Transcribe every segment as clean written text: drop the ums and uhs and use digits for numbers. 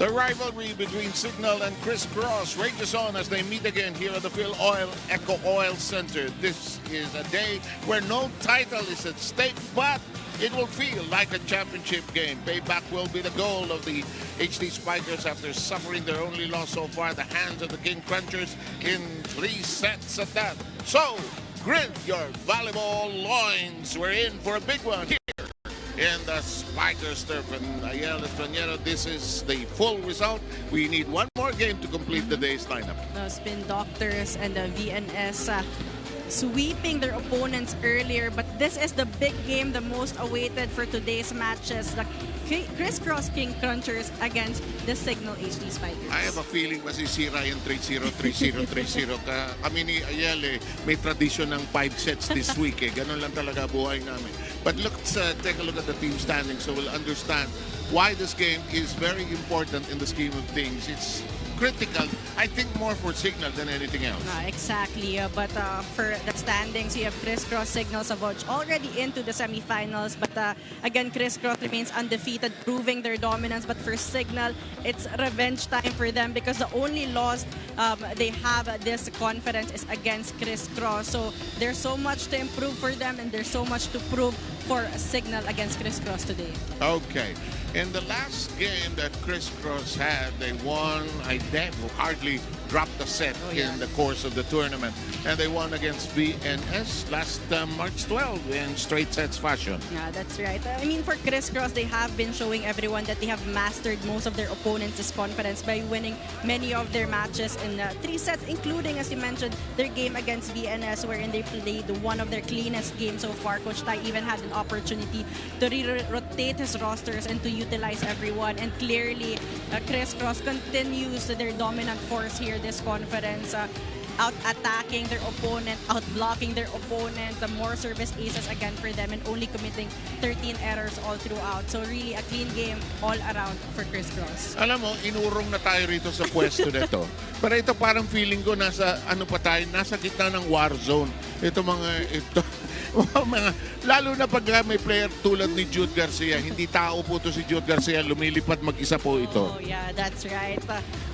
The rivalry between Cignal and Criss Cross rages on as they meet again here at the Phil Oil Eco Oil Center. This is a day where no title is at stake, but it will feel like a championship game. Payback will be the goal of the HD Spikers after suffering their only loss so far at the hands of the King Crunchers in 3 sets at that. So, grit your volleyball loins. We're in for a big one here in the Spikers turf. And Ayel Estraniero, this is the full result. We need one more game to complete the day's lineup. The Spin Doctors and the VNS sweeping their opponents earlier, but this is the big game, the most awaited for today's matches. The Criss Cross King Crunchers against the Cignal HD Spikers. I have a feeling masisira yung 3-0, 3-0, 3-0 ka. Kami ni Ayel may tradition ng 5 sets this week Ganon lang talaga buhay namin. But let's take a look at the team standings so we'll understand why this game is very important in the scheme of things. It's critical, I think, more for Cignal than anything else. Exactly, but for the standings, you have Criss Cross, Cignal, Savoj already into the semifinals. But again, Criss Cross remains undefeated, proving their dominance. But for Cignal, it's revenge time for them because the only loss they have this conference is against Criss Cross. So there's so much to improve for them, and there's so much to prove for Cignal against Criss Cross today. Okay. In the last game that Criss Cross had, they won. They hardly dropped a set in the course of the tournament. And they won against VNS last March 12 in straight sets fashion. Yeah, that's right. I mean, for Criss Cross, they have been showing everyone that they have mastered most of their opponents' this conference by winning many of their matches in 3 sets, including, as you mentioned, their game against VNS, wherein they played one of their cleanest games so far. Coach Tai even had an opportunity to rotate his rosters and to utilize everyone. And clearly, Criss Cross continues their dominant force here this conference. Out-attacking their opponent, out-blocking their opponent, the more service aces again for them, and only committing 13 errors all throughout. So really a clean game all around for Criss Cross. Alam mo, inurong na tayo rito sa pwesto nito. Pero ito parang feeling ko nasa, nasa gitna ng war zone. Ito, lalo na pag may player tulad ni Jude Garcia, hindi tao po to si Jude Garcia, lumilipad mag-isa po ito. Oh yeah, that's right.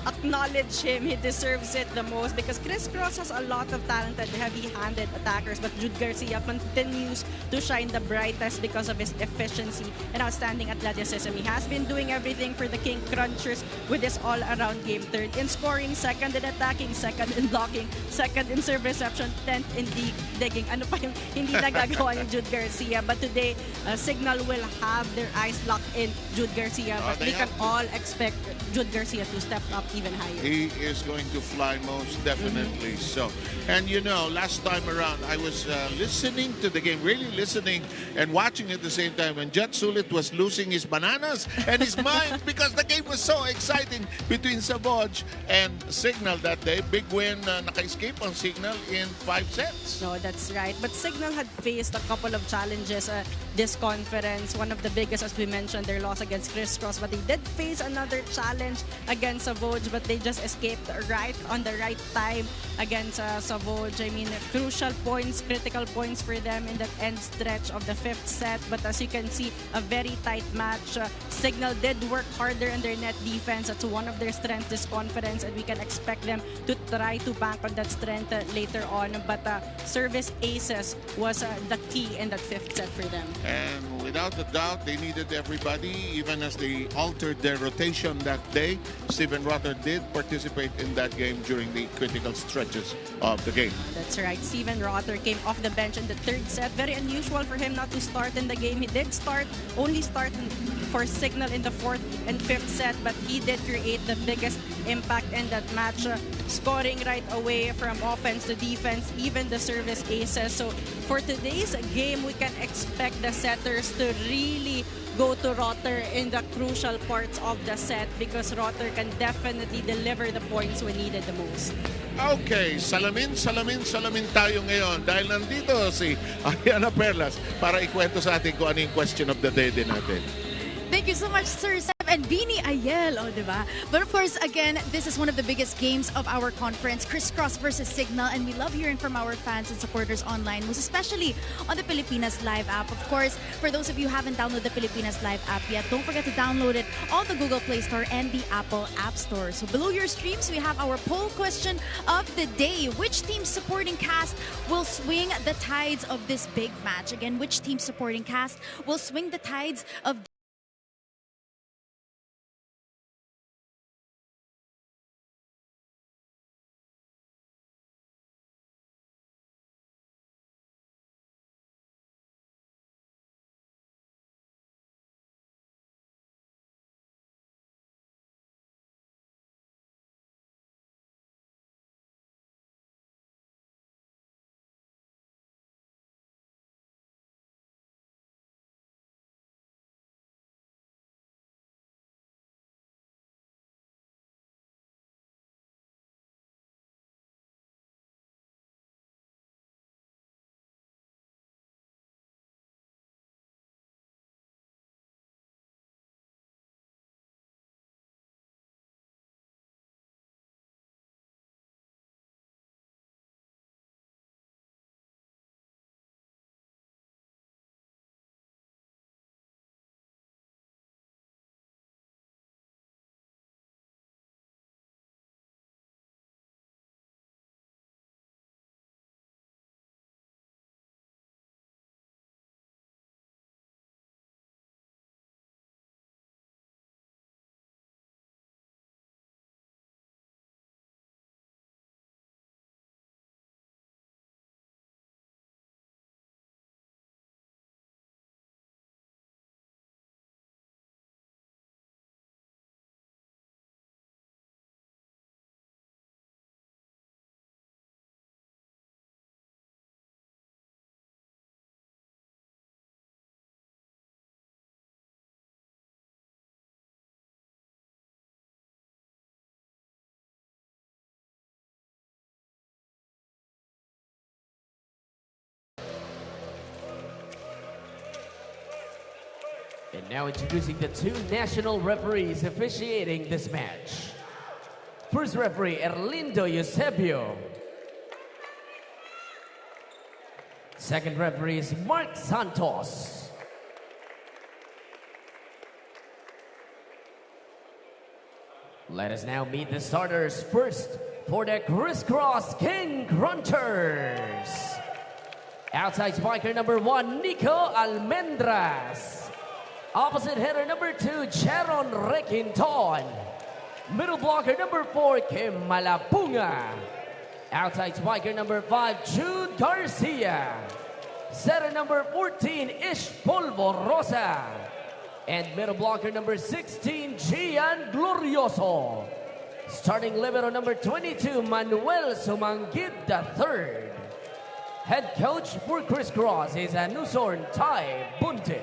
Acknowledge him, he deserves it the most because Criss Cross has a lot of talented, heavy-handed attackers, but Jude Garcia continues to shine the brightest because of his efficiency and outstanding athleticism. He has been doing everything for the King Crunchers with his all-around game. 3rd in scoring, 2nd in attacking, 2nd in blocking, 2nd in serve reception, 10th in digging. Ano pa yung hindi nagagawa ni Jude Garcia? But today, Cignal will have their eyes locked in Jude Garcia, but we can all expect Jude Garcia to step up even higher. He is going to fly most definitely. So, and you know, last time around I was listening to the game, really listening and watching at the same time, and Jet Sulit was losing his bananas and his mind because the game was so exciting between Savoj and Cignal that day. Big win, naka-escape on Cignal in 5 sets. No, that's right. But Cignal had faced a couple of challenges this conference. One of the biggest, as we mentioned, their loss against Criss Cross, but they did face another challenge against Savoj, but they just escaped right on the right time against Savoj. I mean, crucial points, critical points for them in that end stretch of the 5th set. But as you can see, a very tight match. Cignal did work harder in their net defense. That's one of their strengths this conference, and we can expect them to try to bank on that strength later on. But service aces was the key in that 5th set for them. And without a doubt, they needed everybody, even as they altered their rotation that day. Steven Rotter did participate in that game during the critical stretches of the game. That's right. Steven Rotter came off the bench in the 3rd set. Very unusual for him not to start in the game. He did only start for Cignal in the 4th and 5th set, but he did create the biggest impact in that match, scoring right away from offense to defense, even the service aces. So for today's game, we can expect the setters to really go to Rotter in the crucial parts of the set because Rotter can definitely deliver the points when needed the most. Okay, salamin tayo ngayon dahil nandito si Ariana Perlas para ikwento sa atin kung ano yung question of the day din natin. Thank you so much, Sir Seb. and Bini Ayel, oh, diba? But of course, again, this is one of the biggest games of our conference, Criss Cross versus Cignal, and we love hearing from our fans and supporters online, most especially on the Pilipinas Live app. Of course, for those of you who haven't downloaded the Pilipinas Live app yet, don't forget to download it on the Google Play Store and the Apple App Store. So below your streams, we have our poll question of the day. Which team's supporting cast will swing the tides of this big match? Again, which team's supporting cast will swing the tides of And now introducing the two national referees officiating this match. First referee, Erlindo Eusebio. Second referee is Mark Santos. Let us now meet the starters. First, for the Criss Cross King Crunchers. Outside spiker number 1, Nico Almendras. Opposite hitter number 2, Sharon Requinton. Middle blocker number 4, Kim Malapunga. Outside spiker number 5, Jude Garcia. Setter number 14, Ish Polvorosa. And middle blocker number 16, Gian Glorioso. Starting libero number 22, Manuel Sumangid III. Head coach for Criss Cross is Anusorn Tai Buntit.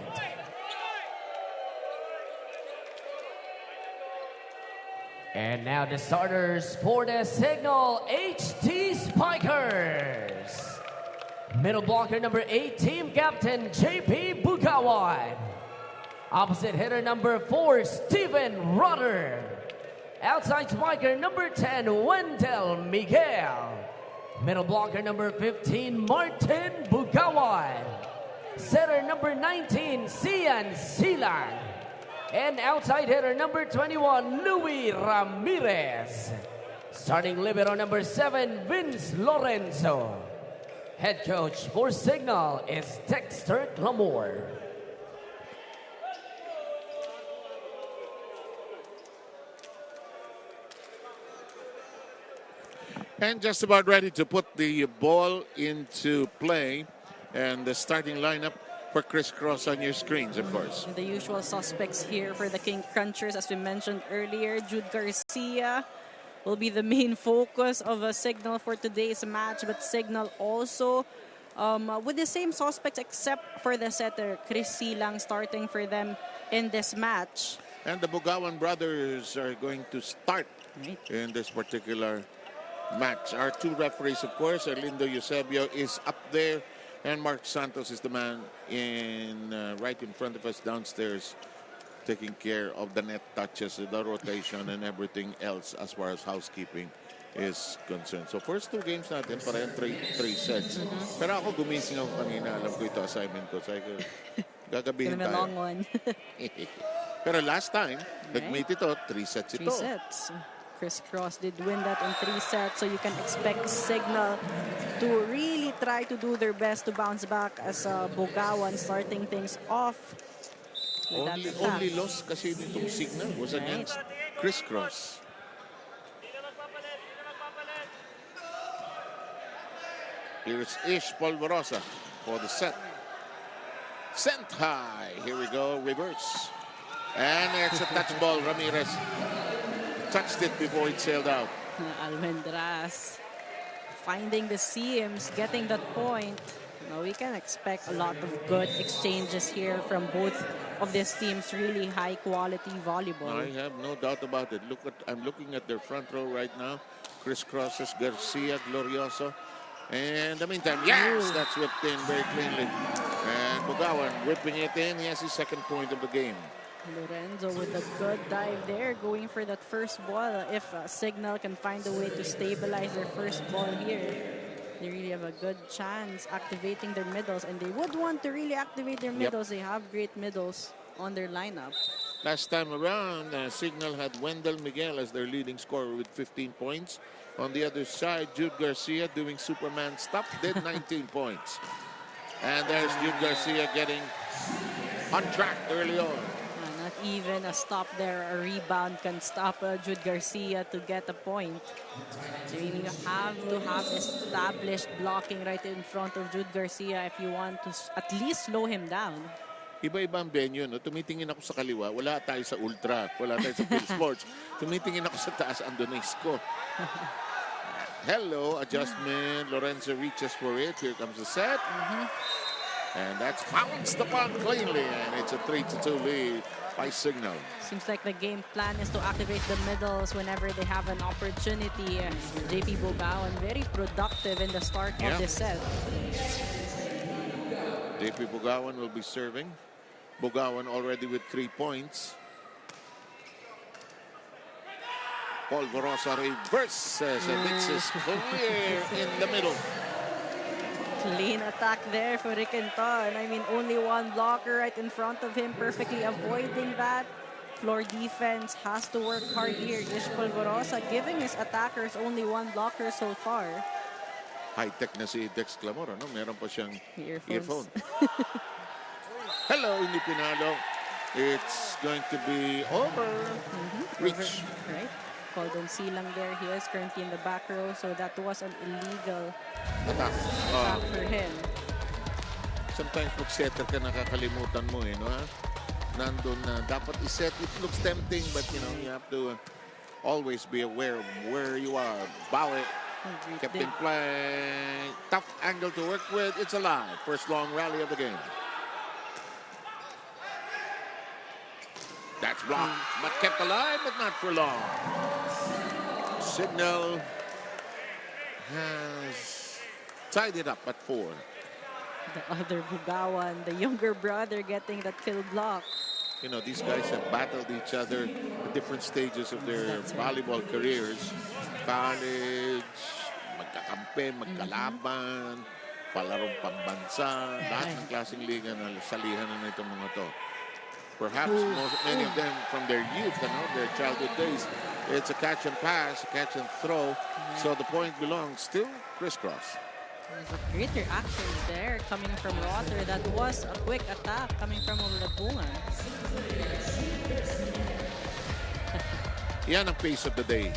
And now the starters for the Cignal HD Spikers. Middle blocker number 8, team captain JP Bugawan. Opposite hitter number 4, Steven Rutter. Outside spiker number 10, Wendell Miguel. Middle blocker number 15, Martin Bugawan. Setter number 19, Cian Silang. And outside hitter number 21, Louis Ramirez. Starting libero number 7, Vince Lorenzo. Head coach for Cignal is Dexter Clamore. And just about ready to put the ball into play. And the starting lineup for Criss Cross on your screens, of course. The usual suspects here for the King Crunchers, as we mentioned earlier. Jude Garcia will be the main focus of a Cignal for today's match, but Cignal also with the same suspects except for the setter, Chris Silang, starting for them in this match. And the Bugawan brothers are going to start in this particular match. Our two referees, of course, Erlindo Eusebio is up there, and Mark Santos is the man in right in front of us downstairs taking care of the net touches, the rotation, and everything else as far as housekeeping is concerned. So first 2 games natin, parang 3 sets. Pero ako gumising ako kanina, alam ko ito assignment ko. Sabi ko, gagabihin Gonna be a tayo. long one. Pero last time, nag-meet ito, 3 sets 3 ito. sets. Criss Cross did win that in 3 sets, so you can expect Cignal to really try to do their best to bounce back as Bogawan starting things off. with that attack. Only loss kasi nitong Cignal was against Criss Cross. Here's Ish Polvorosa for the set. Sent high. Here we go. Reverse. And it's a touch ball. Ramirez touched it before it sailed out. Almendras finding the seams, getting that point. Now we can expect a lot of good exchanges here from both of these teams. Really high quality volleyball. I have no doubt about it. I'm looking at their front row right now. Criss Crosses, Garcia, Glorioso. And in the meantime, yes, that's whipped in very cleanly. And Bogawan whipping it in. He has his second point of the game. Lorenzo with a good dive there, going for that first ball. If Cignal can find a way to stabilize their first ball here, they really have a good chance activating their middles, and they would want to really activate their middles. They have great middles on their lineup. Last time around, Cignal had Wendell Miguel as their leading scorer with 15 points. On the other side, Jude Garcia doing Superman stuff, did 19 points. And there's Jude Garcia getting on track early on. Not even a stop there, a rebound can stop Jude Garcia to get a point. So you have to have established blocking right in front of Jude Garcia if you want to at least slow him down. Iba-ibang venue, no? Tumitingin ako sa kaliwa, wala tayo sa Ultra, wala tayo sa Phil Sports. Tumitingin ako sa taas, andun na isko. Hello, adjustment. Lorenzo reaches for it. Here comes the set. And that's bounced upon cleanly, and it's a 3-2 lead by Cignal. Seems like the game plan is to activate the middles whenever they have an opportunity. JP Bogawan very productive in the start of the set. JP Bogawan will be serving. Bogawan already with 3 points. Polvorosa reverses and it's clear in the middle. Clean attack there for Riquenton. I mean, only one blocker right in front of him, perfectly avoiding that. Floor defense has to work hard here. Ish Polvorosa giving his attackers only one blocker so far. High-tech na si Dex Clamor, ano? Meron pa siyang earphone. Earphones. Hello, hindi pinalo. It's going to be over. Reach. Right. Called on silang there. He is currently in the back row, so that was an illegal Attack. attack for him. Sometimes pag setter ka, nakakalimutan mo eh, no? Ha? Nandun na. Dapat iset. It looks tempting, but you know, you have to always be aware of where you are. Bow it. Kept in play. Tough angle to work with. It's alive. First long rally of the game. That's blocked, but kept alive, but not for long. Cignal has tied it up at 4. The other Bogawan, the younger brother, getting that kill block. You know, these guys have battled each other at different stages of their volleyball careers. College, magkakampi, magkalaban, palarong pambansa, lahat ng klaseng liga na salihan na itong mga to. Perhaps many of them from their youth, you know, their childhood days. It's a catch and pass, a catch and throw. So the point belongs to Criss Cross. There's a great reaction there coming from Rotter. That was a quick attack coming from Labungan. Yan ang pace of the day.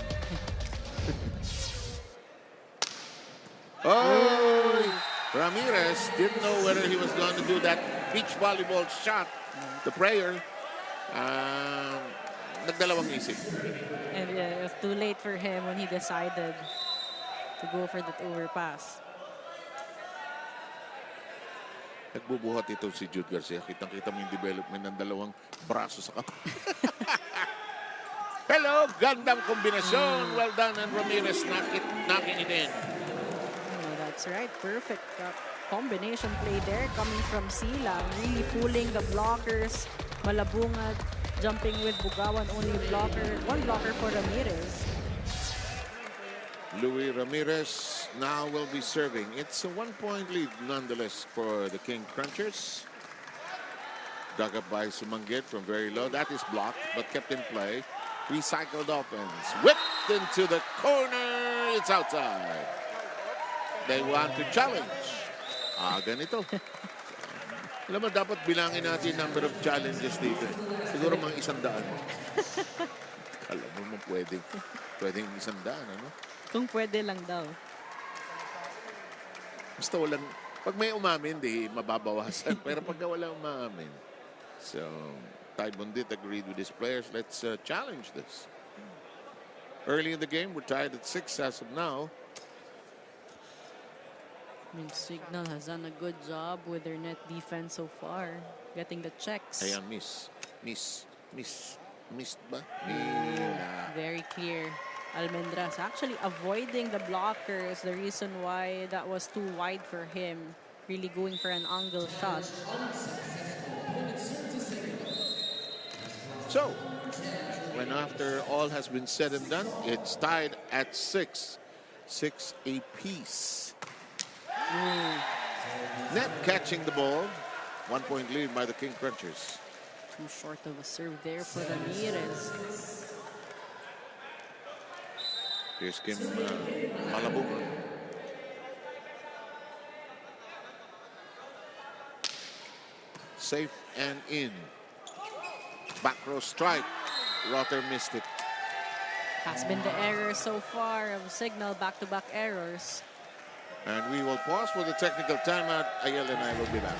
Oh! Ramirez didn't know whether he was going to do that beach volleyball shot. The prayer, nagdalawang isip. And it was too late for him when he decided to go for that overpass. Nagbubuhat ito si Jude Garcia. Kitang-kita mo yung development ng dalawang braso sa kamay. Hello, gandang kombinasyon. Well done, and Ramirez knocking it in. Oh, that's right. Perfect combination play there coming from Silang. Really fooling the blockers. Malabungad. jumping with Bugawan, only one blocker for Ramirez. Louis Ramirez now will be serving. It's a 1-point lead nonetheless for the King Crunchers. Dug up by Sumangit from very low. That is blocked, but kept in play. Recycled offense. Whipped into the corner. It's outside. They want to challenge. Ganito. Alam mo, dapat bilangin natin number of challenges dito. Siguro mga 100. Alam mo, pwedeng 100, ano? Kung pwede lang daw. Basta walang, pag may umamin, di mababawasan. Pero pag wala umamin. So, Ty Bundit agreed with his players. Let's challenge this. Early in the game, we're tied at 6 as of now. I mean, Cignal has done a good job with their net defense so far. Getting the checks. Ayan, missed ba? Very clear. Almendras actually avoiding the blockers. The reason why that was too wide for him. Really going for an angle shot. So, when after all has been said and done, it's tied at 6. 6 apiece. Net catching the ball. 1-point lead by the King Crunchers. Too short of a serve there for Ramirez. Here's Kim Malabuma. Safe and in. Back row strike. Rotter missed it. Has been the error so far of Cignal, back-to-back errors. And we will pause for the technical timeout. Ayel and I will be back.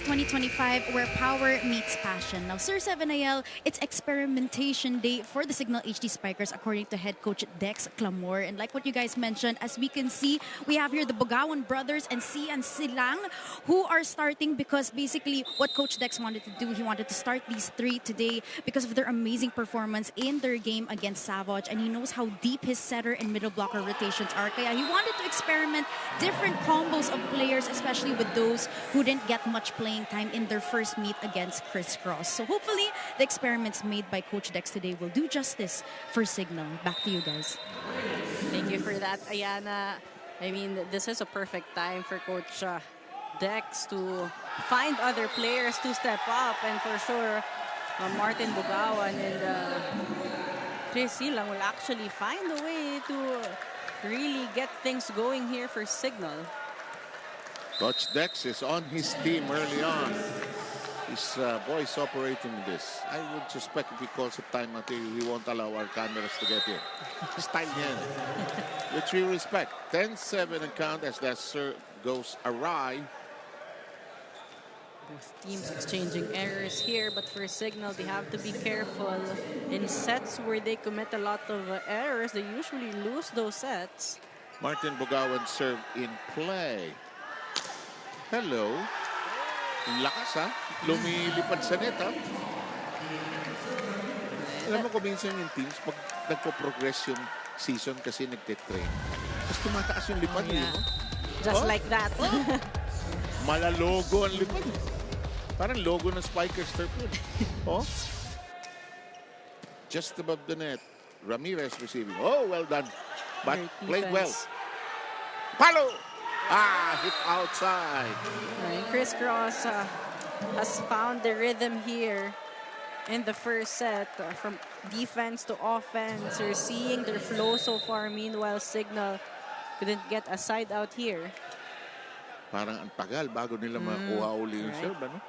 ...2025 where power meets passion. Now, Sir 7AL, it's experimentation day for the Cignal HD Spikers according to head coach Dex Clamor. And like what you guys mentioned, as we can see, we have here the Bugawan brothers and Sian Silang who are starting because basically what Coach Dex wanted to do, he wanted to start these 3 today because of their amazing performance in their game against Savage. And he knows how deep his setter and middle blocker rotations are. Kaya he wanted to experiment different combos of players, especially with those who didn't get much playing time in their first meet against Criss Cross. So hopefully the experiments made by Coach Dex today will do justice for Cignal. Back to you guys. Thank you for that, Ayana. I mean, this is a perfect time for Coach Dex to find other players to step up. And for sure, Martin Bugawan and Criss Silang will actually find a way to really get things going here for Cignal. Coach Dex is on his team early on. His boys operating this. I would suspect if he calls a timeout, he won't allow our cameras to get here. Style yan. Which we respect. 10-7 and count as that serve goes awry. Both teams exchanging errors here, but for Cignal, they have to be careful. In sets where they commit a lot of errors, they usually lose those sets. Martin Bugawan serve in play. Hello. Lakas ha. Lumilipad sa net ha. Alam mo kung minsan yung teams, pag nagpo-progress yung season kasi nagtitrain, mas tumataas yung lipad Yeah. Just like that. Malalogo ang lipad. Parang logo ng Spikers turf yun. Oh. Just above the net. Ramirez receiving. Oh, well done. But Great played well. defense. Palo! Hit outside. And Criss Cross has found the rhythm here in the first set. From defense to offense, you're seeing their flow so far. Meanwhile, Cignal couldn't get a side out here. Parang ang tagal bago nila makuha uli yung serve, ano?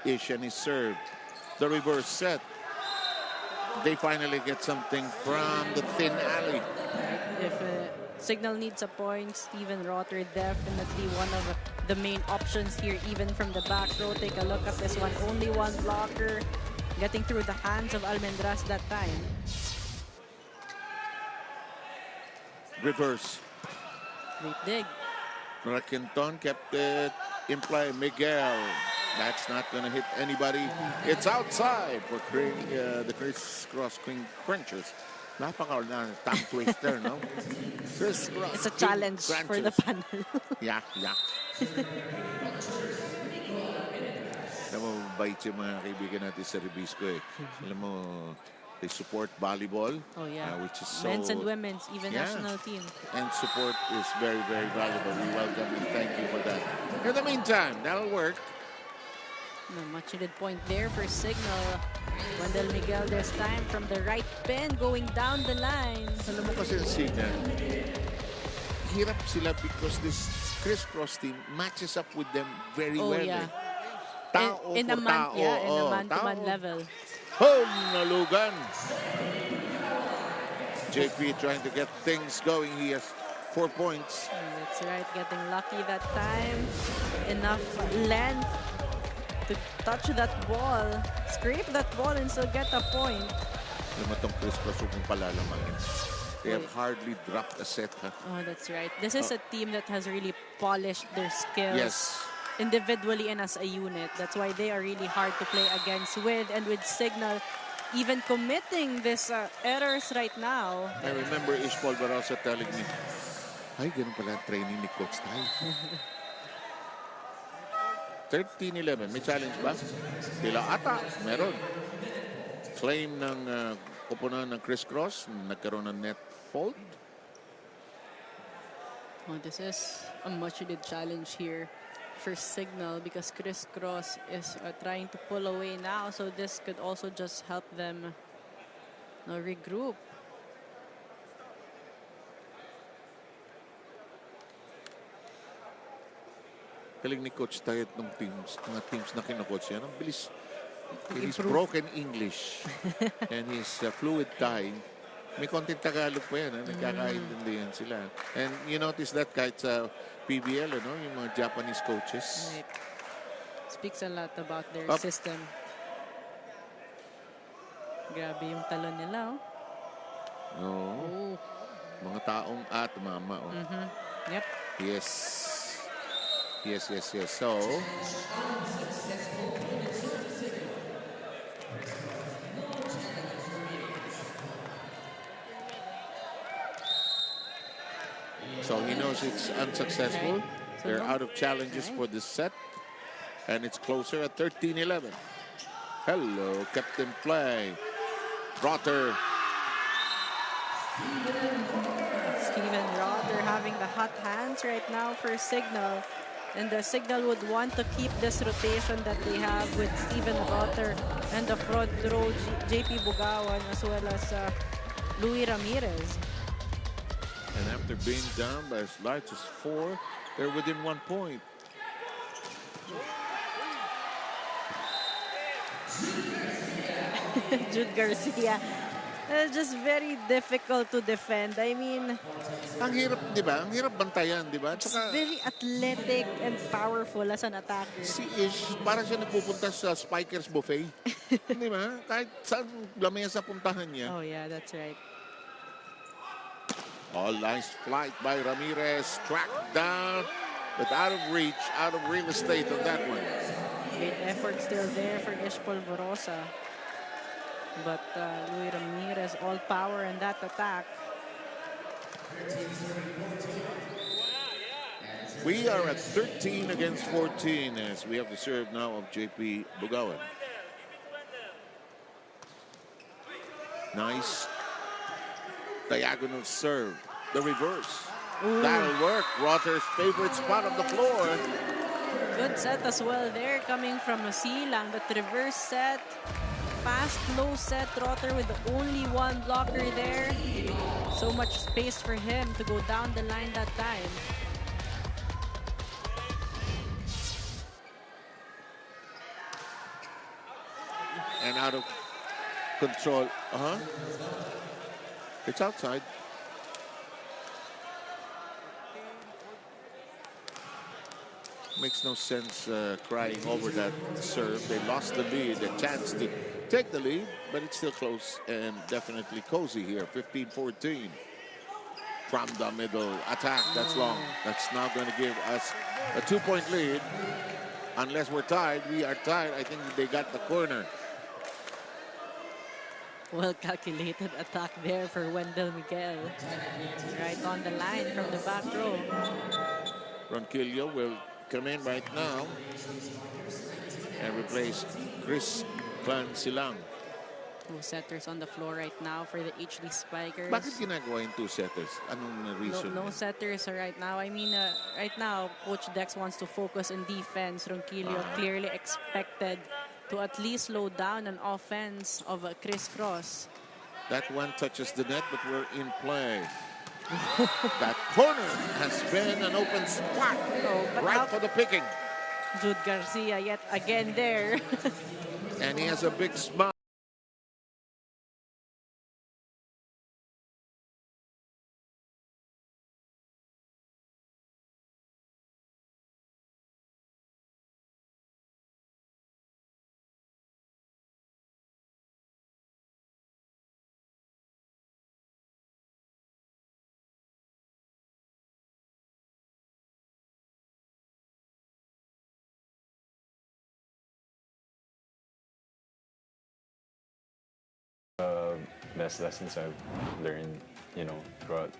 Asian is served. The reverse set. They finally get something from the thin alley. If Cignal needs a point, Steven Rotter definitely one of the main options here, even from the back row. Take a look at this one. Only one blocker getting through the hands of Almendras that time. Reverse. Great dig. Raquinton kept it in play. Miguel. That's not going to hit anybody. It's outside for the Criss Cross King Crunchers. Napaka tongue twister, no? Criss Cross. It's a King challenge for the Crunchers. panel. Yak, yak. Alam mo, bait yung mga kaibigan natin sa Ribisco eh. Alam mo, they support volleyball. Oh yeah. Which is so... Men's and women's, even Yeah. national team. And support is very, very valuable. We welcome and thank you for that. In the meantime, that'll work. No, much needed point there for Cignal. Wendell Miguel this time from the right pin going down the line. Alam mo kasi ang Cignal, hirap sila because this Criss Cross team matches up with them very Oh well. yeah. Tao In for a man, tao. yeah, in a Oh, man-to-man tao. level. Home nalugan. JP trying to get things going. He has 4 points. That's right, getting lucky that time. Enough length to touch that ball, scrape that ball and still get a point. Alam mo itong Criss Cross, huwag mong palalamangin. They have hardly dropped a set. Ha? Oh, that's right. This is a team that has really polished their skills. Yes. Individually and as a unit. That's why they are really hard to play against with. And with Cignal even committing this errors right now. I remember Ishpol Barosa telling me, ay, ganun pala ang training ni Coach Tai. 13-11. May challenge ba? Tila ata. Meron. Claim ng koponan ng Criss Cross. Nagkaroon ng net fault. Oh, this is a much-needed challenge here for Cignal because Criss Cross is trying to pull away now. So this could also just help them regroup. Galing ni Coach Tay at ng teams, mga teams na kinakoach yan. Ang bilis. His broken English and his fluid Thai. May konting Tagalog pa yan. Nagkakaintindihan sila. And you notice that kahit sa PBL, ano, yung mga Japanese coaches. Right. Speaks a lot about their Up. system. Grabe yung talon nila. Oh. Mga taong mama. Oh. Yep. Yes. So, he knows it's unsuccessful. Right. So They're no- out of challenges Right. for this set. And it's closer at 13-11. Hello, Captain Play. Rotter. Steven Rotter having the hot hands right now for Cignal. And the Cignal would want to keep this rotation that they have with Steven Rotter and the front row JP Bugawan as well as Louis Ramirez. And after being down by as large as 4, they're within 1 point. Jude Garcia. Just very difficult to defend. I mean, Ang hirap, di ba? Ang hirap bantayan, di ba? it's Tsaka very athletic and powerful as an attacker. si Ish, parang siya nagpupunta sa Spikers buffet. Di ba? Kahit saan lamesa puntahan niya. Oh yeah, that's right. All nice flight by Ramirez. Tracked down, but out of reach, out of real estate on that one. Great effort still there for Ishpol Borosa. But Louis Ramirez, all power in that attack. We are at 13 against 14 as we have the serve now of JP Bugawan. Nice diagonal serve. The reverse. Ooh. That'll work. Rotter's favorite spot of the floor. Good set as well there coming from Silang. That reverse set. Fast, low set. Rotter with only one blocker there. So much space for him to go down the line that time. and out of control. It's outside. Makes no sense crying over that serve. They lost the lead, a chance to take the lead, but it's still close and definitely cozy here. 15-14 from the middle attack. That's long. That's now going to give us a 2-point lead. Unless we're tied, we are tied. I think they got the corner. Well-calculated attack there for Wendell Miguel. Right on the line from the back row. Ronquillo will come in right now and replace Criss Silang. Two setters on the floor right now for the HD Spikers. Bakit ginagawa yung two setters? Anong reason? No setters right now. I mean, right now, Coach Dex wants to focus on defense. Ronquillo clearly expected to at least slow down an offense of Criss Cross. That one touches the net, but we're in play. That corner has been an open spot right for the picking. Jude Garcia yet again there. And he has a big smile. Best lessons I've learned, throughout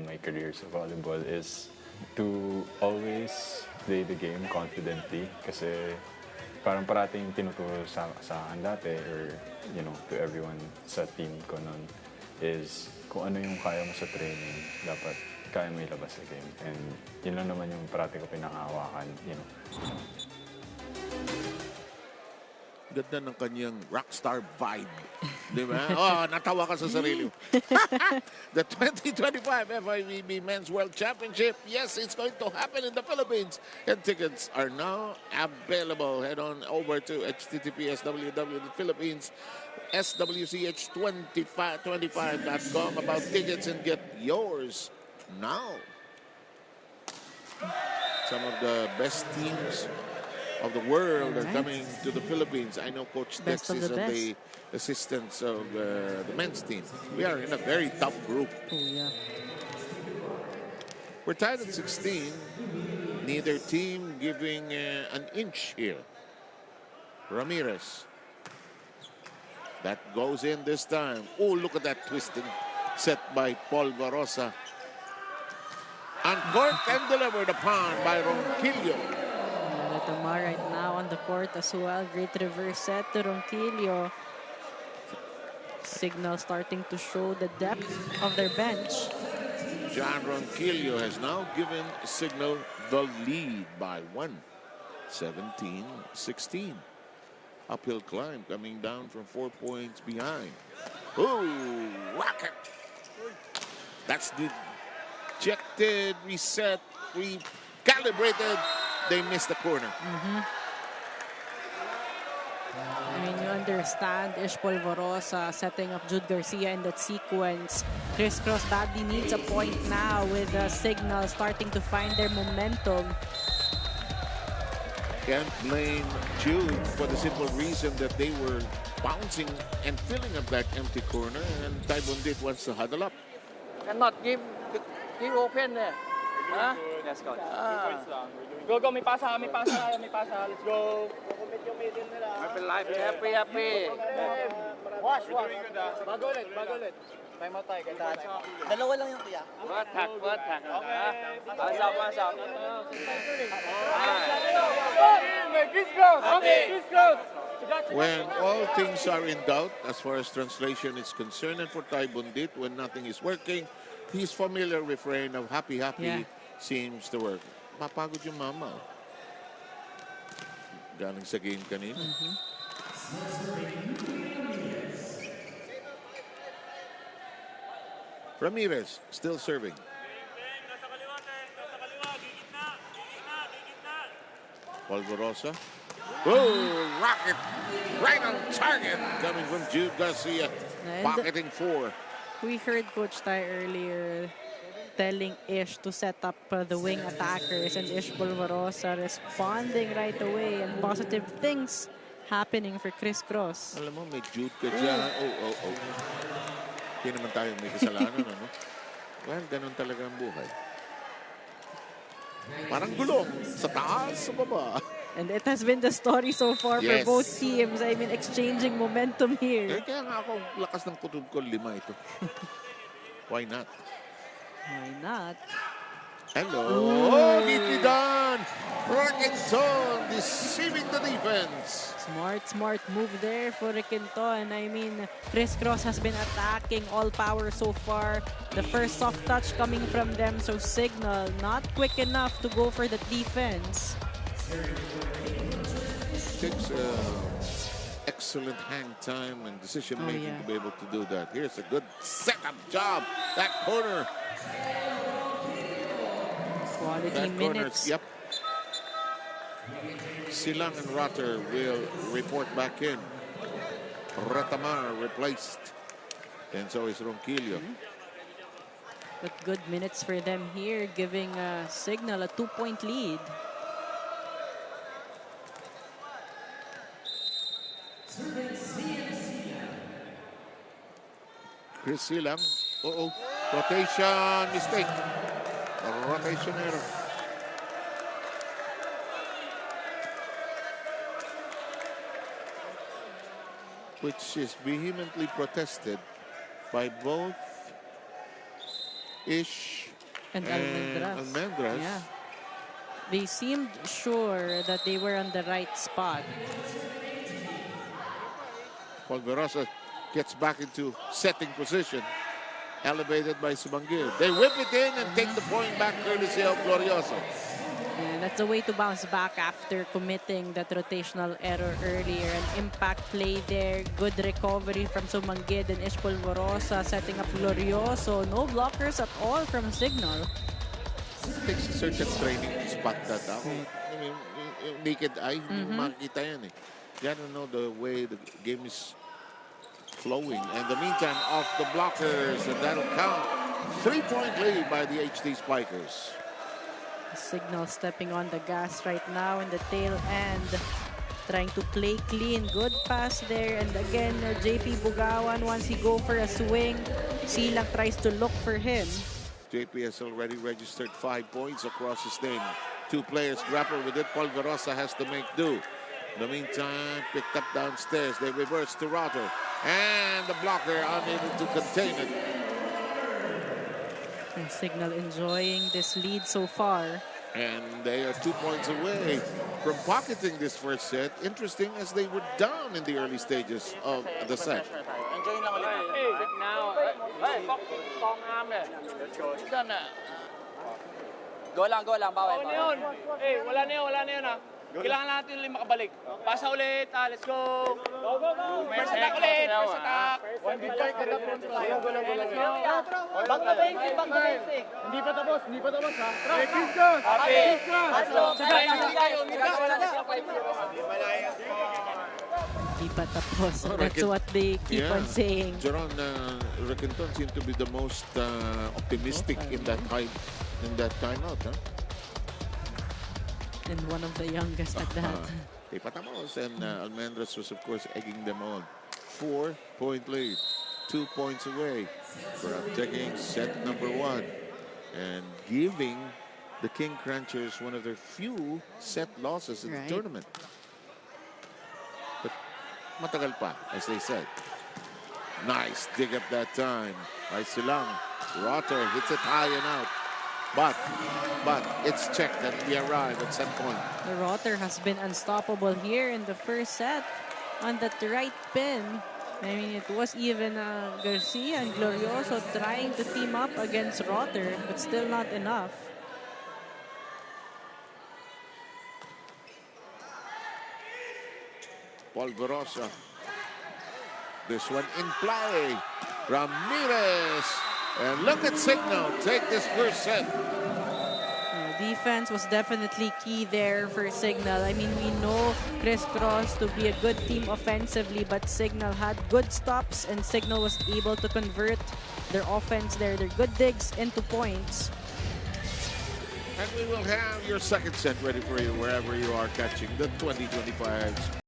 my career sa volleyball is to always play the game confidently kasi parang parating tinuturo sa akin dati or, to everyone sa team ko nun is kung ano yung kaya mo sa training, dapat kaya mo ilabas sa game. And yun lang naman yung parati ko pinangahawakan, Ganda ng kanyang rockstar vibe. Di ba? Oh, natawa ka sa sarili. The 2025 FIVB Men's World Championship. Yes, it's going to happen in the Philippines. And tickets are now available. Head on over to https www.philippines swch25.com about tickets and get yours now. Some of the best teams of the world are coming to the Philippines. I know Coach Dex is on the assistance of the men's team. We are in a very tough group. Oh, yeah. We're tied at 16. Neither team giving an inch here. Ramirez. That goes in this time. Oh, look at that twisting set by Paul Barosa. Uncorked and delivered upon by Ronquillo. Tomar right now on the court as well. Great reverse set to Ronquillo. Cignal starting to show the depth of their bench. John Ronquillo has now given Cignal the lead by 1. 17-16. Uphill climb coming down from 4 points behind. Ooh, rocket. That's dejected, reset, recalibrated. They missed the corner. I mean, you understand Ish Polvorosa setting up Jude Garcia in that sequence. Criss Cross badly needs a point now with Cignal starting to find their momentum. Can't blame Jude for the simple reason that they were bouncing and filling up that empty corner, and Taibundit wants to huddle up. Cannot give open there. Huh? Yes, coach. Go, may pasa. Let's go. Happy. Wash. Bago ulit. Time out tayo. Dalawa lang yung kuya. What hack. Okay. Pass out. Criss Cross. When all things are in doubt, as far as translation is concerned, and for Taibundit, when nothing is working, his familiar refrain of happy seems to work. Mapagod yung mama. Galing sa game kanina. Ramirez still serving. Polvorosa Oh, rocket right on target coming from Jude Garcia. And Pocketing 4. we heard Coach Ty earlier telling Ish to set up the wing attackers, and Ish Polvorosa responding right away, and positive things happening for Criss Cross. Alam mo, may Jude ka dyan. Oh. Hindi naman tayo may kasalanan, ano? Well, ganun talaga ang buhay. Parang gulong. Sa taas, sa baba. And it has been the story so far for Yes. both teams. I mean, exchanging momentum here. Kaya nga ako, lakas ng kutob ko, 5 ito. Why not? Why not? Hello. Oh, neatly done. Rockinson deceiving the defense. Smart move there for Requinton. I mean, Criss Cross has been attacking all power so far. The first soft touch coming from them, so Cignal not quick enough to go for the defense. Takes excellent hang time and decision making yeah. to be able to do that. Here's a good setup job. That corner. Quality That minutes. Yep. Silang and Rotter will report back in. Ratamar replaced. And so is Ronquillo. But good minutes for them here, giving Cignal a 2-point lead. Chris Silang. Rotation mistake. A rotation error. Which is vehemently protested by both Ish And and Almendras. Yeah. They seemed sure that they were on the right spot. Polvorosa gets back into setting position. Elevated by Subangir. They whip it in and take the point back courtesy of Glorioso. And that's a way to bounce back after committing that rotational error earlier. An impact play there. Good recovery from Sumangid and Ish Polvorosa setting up Glorioso. No blockers at all from Cignal. It takes a certain training to spot that out. I mean, naked eye, makikita yan eh. You gotta know the way the game is flowing. And in the meantime, off the blockers, and that'll count. 3-point lead by the HD Spikers. Cignal stepping on the gas right now in the tail end. Trying to play clean. Good pass there. And again, JP Bugawan, once he go for a swing, Silang tries to look for him. JP has already registered 5 points across his name. 2 players grapple with it. Polvorosa has to make do. In the meantime, picked up downstairs. They reverse to Rotter. And the blocker unable to contain it. And Cignal enjoying this lead so far. And they are 2 points away from pocketing this first set. Interesting as they were down in the early stages of the set. Enjoy lang ulit. Now, song arm eh. Go lang, bawal. Wala na yun. Wala na yun ah. Kailangan natin ulit makabalik. Pasa ulit, let's go. First attack ulit, first attack. Back to basic. Hindi pa tapos ha. Di pa tapos. That's what they keep on saying. Jeron Requinton seemed to be the most optimistic in that timeout. Huh? And one of the youngest at that. Di pa tapos. And Almendras was, of course, egging them on. 4-point lead. 2 points away from taking set number 1. And giving the King Crunchers one of their few set losses in the tournament. But matagal pa, as they said. Nice dig up that time by Silang. Rotter hits it high and out. But it's checked and we arrive at set point. The Rotter has been unstoppable here in the first set on that right pin. I mean, it was even Garcia and Glorioso trying to team up against Rotter, but still not enough. Polvorosa. This one in play. Ramirez. And look at Cignal take this first set. defense was definitely key there for Cignal. I mean, we know Criss Cross to be a good team offensively, but Cignal had good stops and Cignal was able to convert their offense there, their good digs into points. And we will have your second set ready for you wherever you are catching the 2025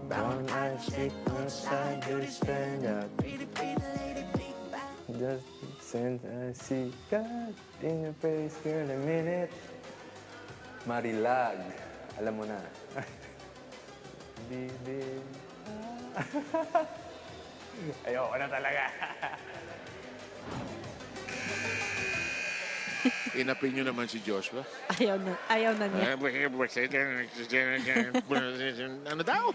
Brown eyes, stick outside, you stand out. Just since I see God in your face, girl, a minute. Marilag. Alam mo na. Bibig. Ayoko na talaga. Inapin nyo naman si Joshua. Ayaw na niya. Ano daw?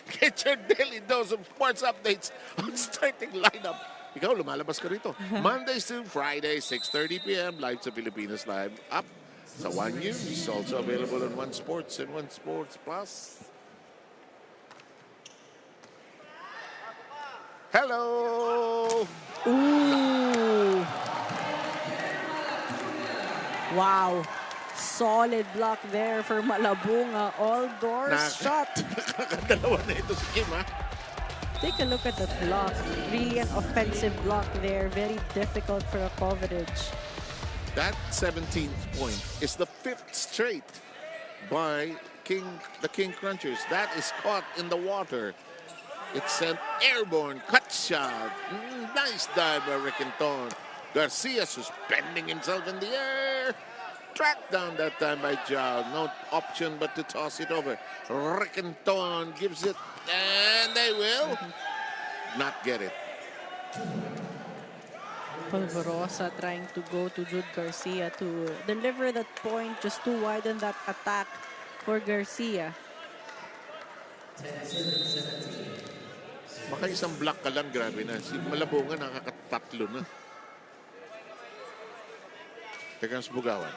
Get your daily dose of sports updates on starting lineup. Ikaw, lumalabas ka rito. Mondays to Fridays, 6:30 p.m. Live sa Pilipinas Live. Up sa One News. Also available on One Sports and One Sports Plus. Hello! Ooh! Wow! Solid block there for Malabunga. All doors shut. Nakakadalawa na ito si Kim, ha? Take a look at that block. Really an offensive block there. Very difficult for a coverage. That 17th point is the 5th straight by the King Crunchers. That is caught in the water. It's an airborne cut shot. Nice dive by Riquenton. Garcia suspending himself in the air. Tracked down that time by Jao. No option but to toss it over. Riquenton gives it, and they will not get it. Polvorosa trying to go to Jude Garcia to deliver that point just to widen that attack for Garcia. Baka isang block ka lang, grabe na. Si Malabunga nakakatatlo na. Teka, Bugawan.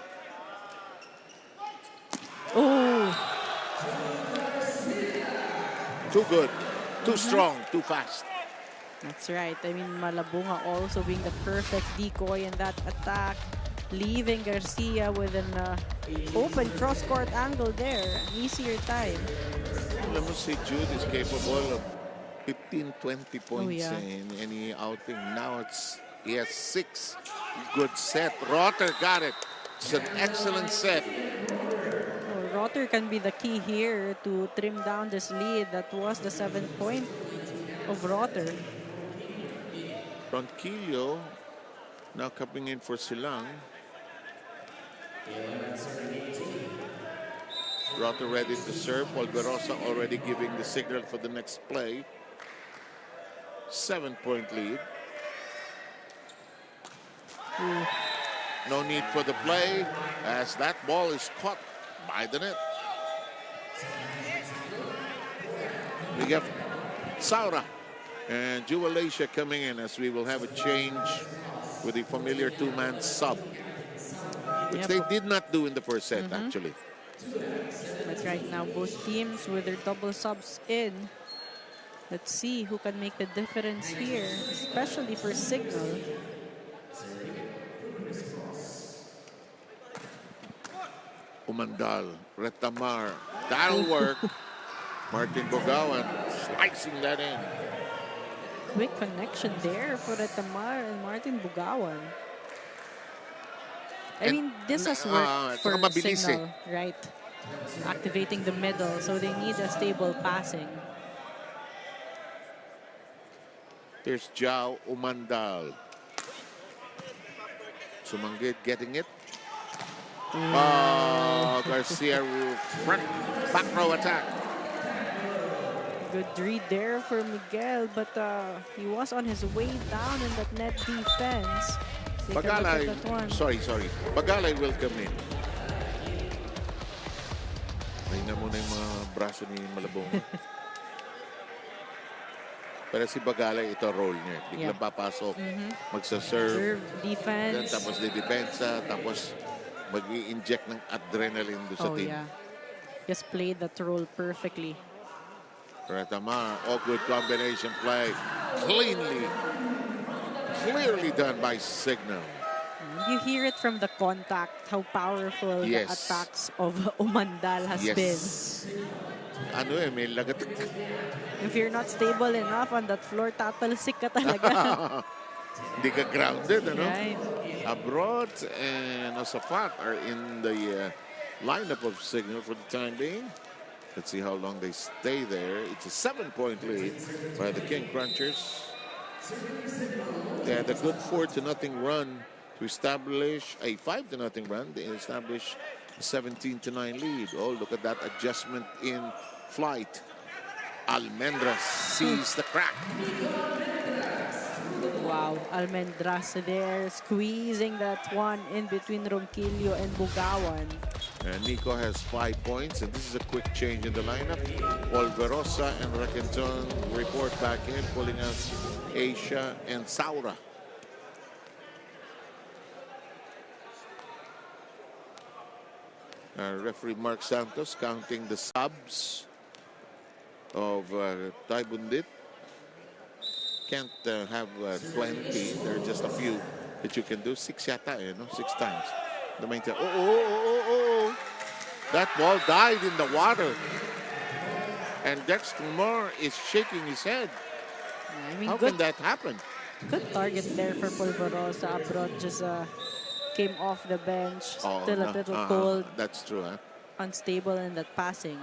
Oh! Too good, too strong, too fast. That's right. I mean, Malabunga also being the perfect decoy in that attack, leaving Garcia with an open cross-court angle there. An easier time. Alam mo, si Jude is capable of 15, 20 points yeah. in any outing. Now he has 6. Good set. Rotter got it. It's an excellent set. Rotter can be the key here to trim down this lead. That was the 7th point of Rotter. Ronquillo now coming in for Silang. Rotter ready to serve. Polverosa already giving the signal for the next play. 7-point lead. No need for the play as that ball is caught by the net. We have Saura and Juwalacia coming in as we will have a change with the familiar two-man sub, which they did not do in the first set, actually. But right now, both teams with their double subs in. Let's see who can make the difference here, especially for Cignal. Umandal, Retamar, that'll work. Martin Bogawan slicing that in. Quick connection there for Retamar and Martin Bugawan. I mean, this has worked for Cignal, right? Activating the middle, so they need a stable passing. Here's Jao Umandal. Sumanggit getting it. Garcia front back row attack. Good read there for Miguel, but he was on his way down in that net defense. Bagalay, sorry. Bagalay will come in. Pahinga muna yung mga braso ni Malabong. Pero si Bagalay, ito role niya. Biglang papasok, magsaserve, defense. tapos depensa, tapos mag-i-inject ng adrenaline doon sa team. Yeah. Just played that role perfectly. Retamar, good combination play. Clearly done by Cignal. You hear it from the contact, how powerful the attacks of Umandal has been. May lagat. If you're not stable enough on that floor, tatalsik ka talaga. Hindi ka grounded, ano? Right. Abroad and Osafat are in the lineup of Cignal for the time being. Let's see how long they stay there. It's a 7-point lead by the King Crunchers. They had a good 4-0 run to establish a 5-0 run. They established a 17-9 lead. Oh, look at that adjustment in flight. Almendras sees the crack. Wow, Almendras there squeezing that one in between Ronquillo and Bugawan. And Nico has 5 points, and this is a quick change in the lineup. Polverosa and Raquenton report back in, pulling out Asia and Saura. Referee Mark Santos counting the subs of Taibundit. Can't have 20. There are just a few that you can do. 6 yata, 6 times. The main time. Oh. That ball died in the water. And Dexter Moore is shaking his head. I mean, How can that happen? Good target there for Polverosa. Abroad just came off the bench. Still a little cold. That's true, huh? Unstable in that passing.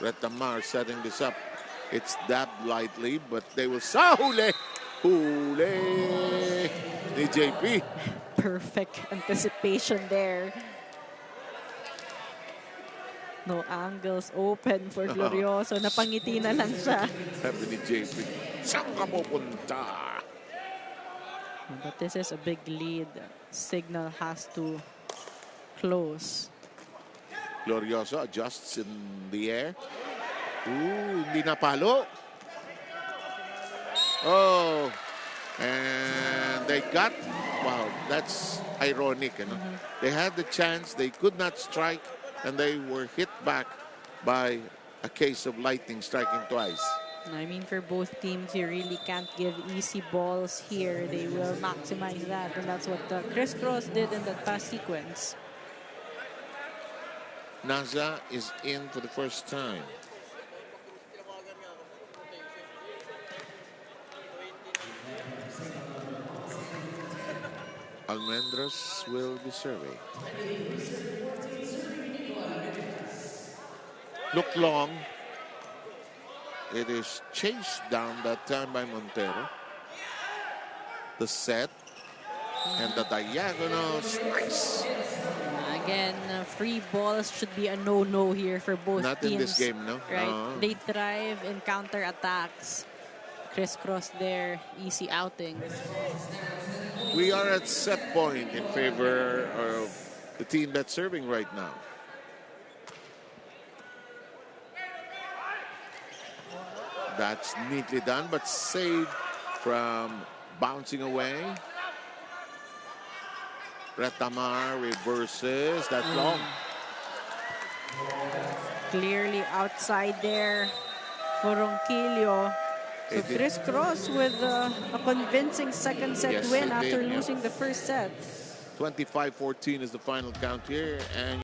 Retamar setting this up. It's dabbed lightly, but they will Hule ni JP. Perfect anticipation there. No angles open for Glorioso. Napangiti na lang siya. Sabi ni JP, saan ka pupunta? But this is a big lead. Cignal has to close. Glorioso adjusts in the air. Ooh, hindi napalo. Oh, and they got, wow, that's ironic. They had the chance, they could not strike, and they were hit back by a case of lightning striking twice. I mean, for both teams, you really can't give easy balls here. They will maximize that, and that's what Criss Cross did in that past sequence. Naza is in for the first time. Almendras will be serving. Look long. It is chased down that time by Montero. The set and the diagonal slice. Again, free balls should be a no-no here for both Not teams. in this game, no? Right? They thrive in counter-attacks. Criss Cross there, easy outing. We are at set point in favor of the team that's serving right now. That's neatly done, but saved from bouncing away. Retamar reverses that long. Clearly outside there for Ronquillo. So Criss Cross with a convincing second set win after losing the first set. 25-14 is the final count here, and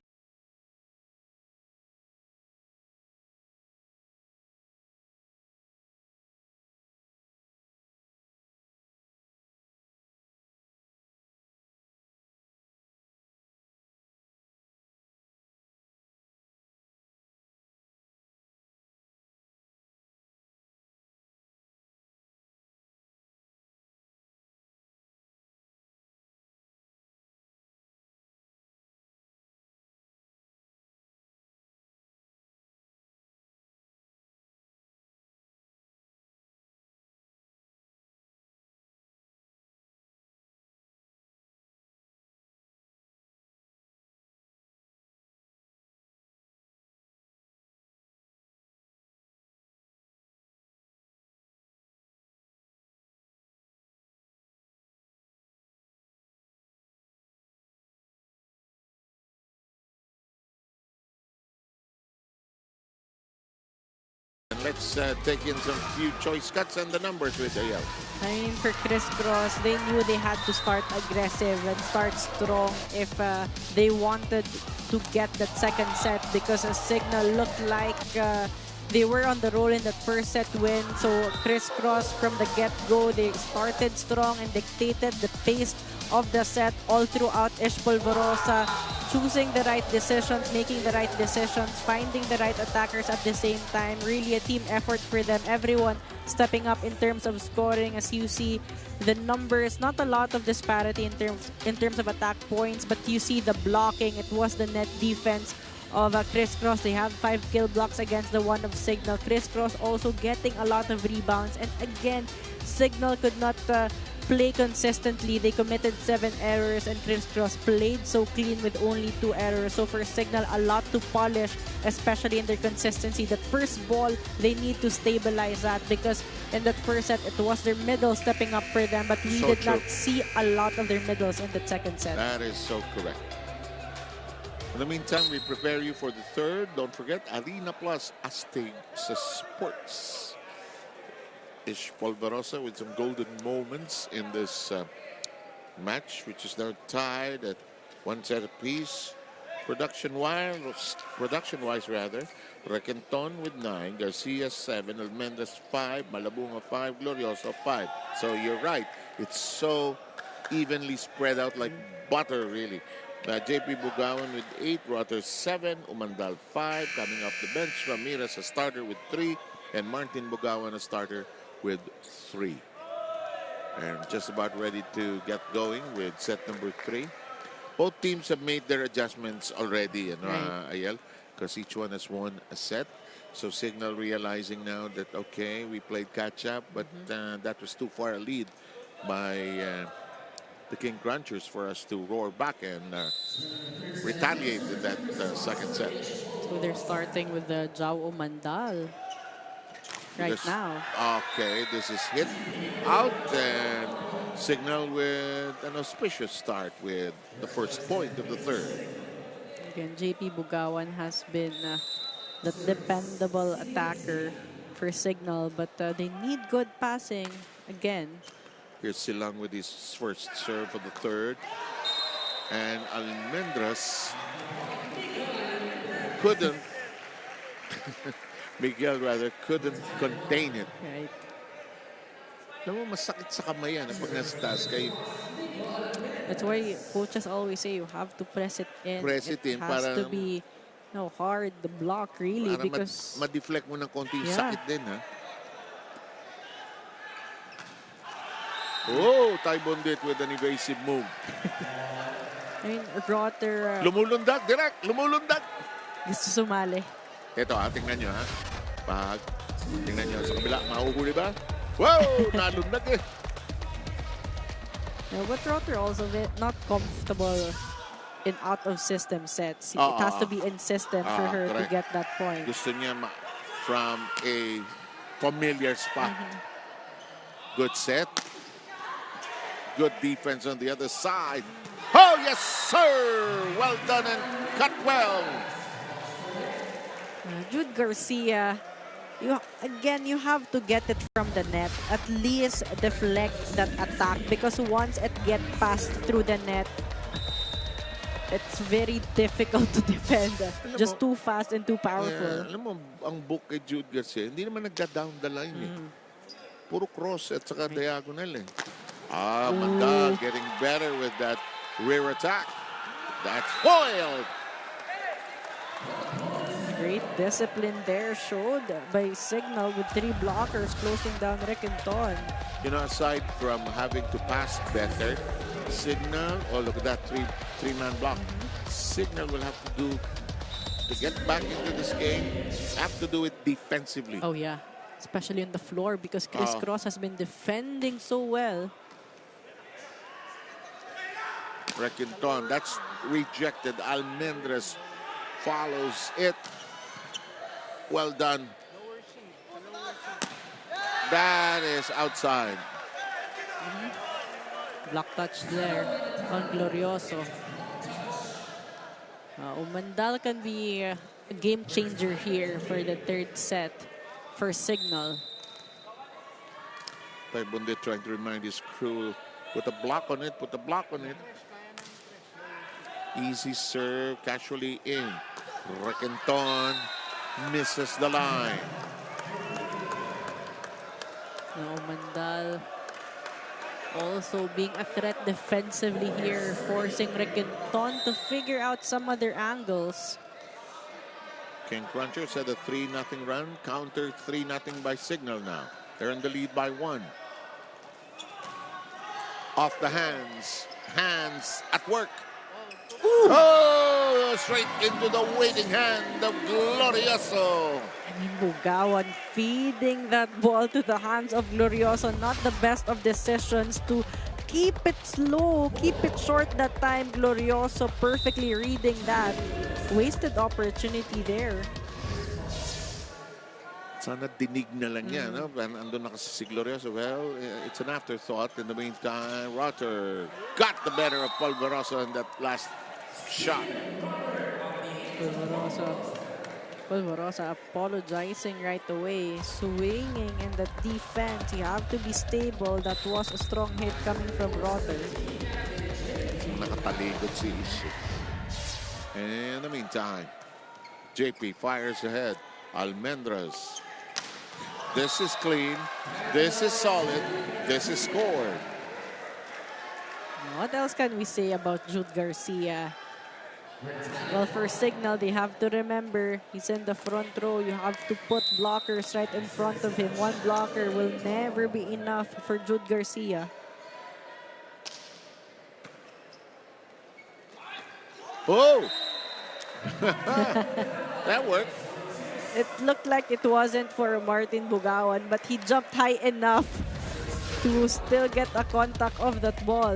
let's take in some few choice cuts and the numbers with Ayel. I mean, for Criss Cross, they knew they had to start aggressive and start strong if they wanted to get that second set, because a Cignal looked like they were on the roll in that first set win. So Criss Cross from the get-go, they started strong and dictated the pace of the set all throughout. Polverosa choosing the right decisions, making the right decisions, finding the right attackers at the same time. Really a team effort for them. Everyone stepping up in terms of scoring. As you see the numbers, not a lot of disparity in terms of attack points, but you see the blocking. It was the net defense of Criss Cross. They have 5 kill blocks against the one of Cignal. Criss Cross also getting a lot of rebounds. And again, Cignal could not play consistently. They committed 7 errors and Criss Cross played so clean with only 2 errors. So for Cignal, a lot to polish, especially in their consistency. That first ball, they need to stabilize that, because in that first set, it was their middle stepping up for them, but we did not see a lot of their middles in the second set. That is so correct. In the meantime, we prepare you for the third. Don't forget, Arena Plus Astig sa Sports. Ish Polverosa with some golden moments in this match, which is now tied at 1 set apiece. Production-wise, Requenton with 9, Garcia 7, Almendras 5, Malabunga 5, Glorioso 5. So you're right. It's so evenly spread out like butter, really. JP Bugawan with 8, Rotter 7, Umandal 5. Coming off the bench, Ramirez a starter with 3, and Martin Bugawan a starter with 3. And just about ready to get going with set number 3. Both teams have made their adjustments already, Ayel, because each one has won a set. So Cignal realizing now that, okay, we played catch-up, but that was too far a lead by the King Crunchers for us to roar back and retaliate in that second set. So they're starting with the Jao Mandal right now. Okay, this is hit out, and Cignal with an auspicious start with the first point of the third. Again, JP Bugawan has been the dependable attacker for Cignal, but they need good passing again. Here's Silang with his first serve for the third. And Almendras couldn't, Miguel rather, couldn't contain it. Right. Alam mo, masakit sa kamay yan pag nasa taas kayo. That's why coaches always say you have to press it in. Press it in has para to be hard, the block really, para because ma-deflect mo ng konti, yeah, sakit din ha. Oh, Ty Bondit with an evasive move. I mean, Rotter Lumulundag, direct, lumulundag. gusto sumali. Ito tingnan nyo ha. Pag tingnan nyo sa kabila, mahuhuli ba? Wow, nalundag eh. No, but Rotter also not comfortable in out-of-system sets. It has to be in system for her to get that point. Gusto niya from a familiar spot. Good set. Good defense on the other side. Oh, yes, sir! Well done and cut well. Jude Garcia, you have to get it from the net. At least deflect that attack, because once it gets passed through the net, it's very difficult to defend. Just too fast and too powerful. Alam mo, ang book kay Jude Garcia, hindi naman nagda-down the line eh. Puro cross at saka diagonal eh. Mandal getting better with that rear attack. That's foiled. Great discipline there showed by Cignal with 3 blockers closing down Requenton. You know, aside from having to pass better, Cignal, oh look at that three-man block. Cignal will have to get back into this game, have to do it defensively. Oh yeah, especially on the floor, because Criss Cross has been defending so well. Requenton, that's rejected. Almendras follows it. Well done. That is outside. Block touch there on Glorioso. Umandal can be a game changer here for the third set for Cignal. Ty Bondit trying to remind his crew, put a block on it, put a block on it. Easy serve, casually in. Requenton misses the line. Umandal Also being a threat defensively here, forcing Requinton to figure out some other angles. King Crunchers had a 3-0 run, counter 3-0 by Cignal now. They're in the lead by 1. Off the hands. Hands at work. Oh, straight into the waiting hand of Glorioso. I mean, Bugawan feeding that ball to the hands of Glorioso. Not the best of decisions to keep it slow, keep it short that time. Glorioso perfectly reading that. Wasted opportunity there. Sana dinig na lang yan. No? Andun na kasi si Glorioso. Well, it's an afterthought. In the meantime, Rotter got the better of Polvorosa in that last shot. Polvorosa apologizing right away. Swinging in the defense. You have to be stable. That was a strong hit coming from Rotter. Nakatalikod si Ishi. In the meantime, JP fires ahead. Almendras. This is clean. This is solid. This is scored. What else can we say about Jude Garcia? Well, for Cignal, they have to remember he's in the front row. You have to put blockers right in front of him. One blocker will never be enough for Jude Garcia. Oh! That worked. It looked like it wasn't for Martin Bugawan, but he jumped high enough to still get a contact of that ball.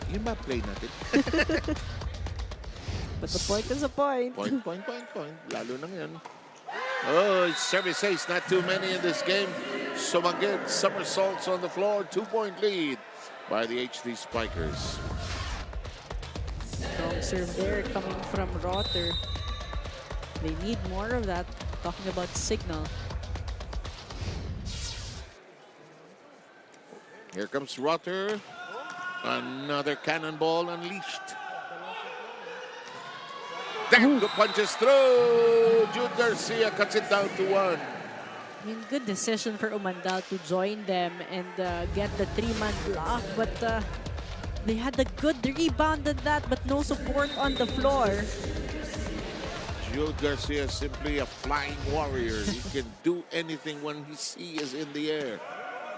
Yun ba play natin? But the point is a point. Point. Lalo na yan. Oh, service ace. Not too many in this game. Sumagid, somersaults on the floor. 2-point lead by the HD Spikers. Strong serve there coming from Rotter. They need more of that. Talking about Cignal. Here comes Rotter. Another cannonball unleashed. That punches through. Jude Garcia cuts it down to 1. I mean, good decision for Umandal to join them and get the 3-man block, but they had a good rebound on that, but no support on the floor. Jude Garcia is simply a flying warrior. He can do anything when he is in the air.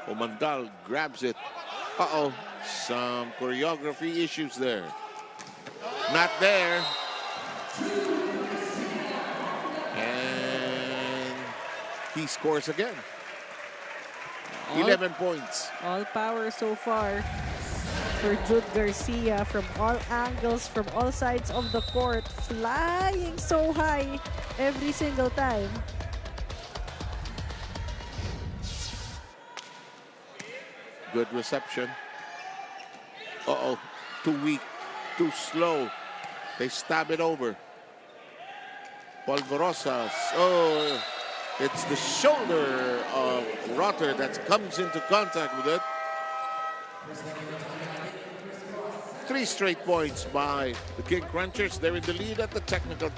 Umandal grabs it. Uh-oh, some choreography issues there. Not there. And he scores again. 11 points. All power so far for Jude Garcia from all angles, from all sides of the court. Flying so high every single time. Good reception. Uh-oh, too weak, too slow. They stab it over. Polvorosas. Oh, it's the shoulder of Rotter that comes into contact with it. 3 straight points by the King Crunchers. They're in the lead at the technical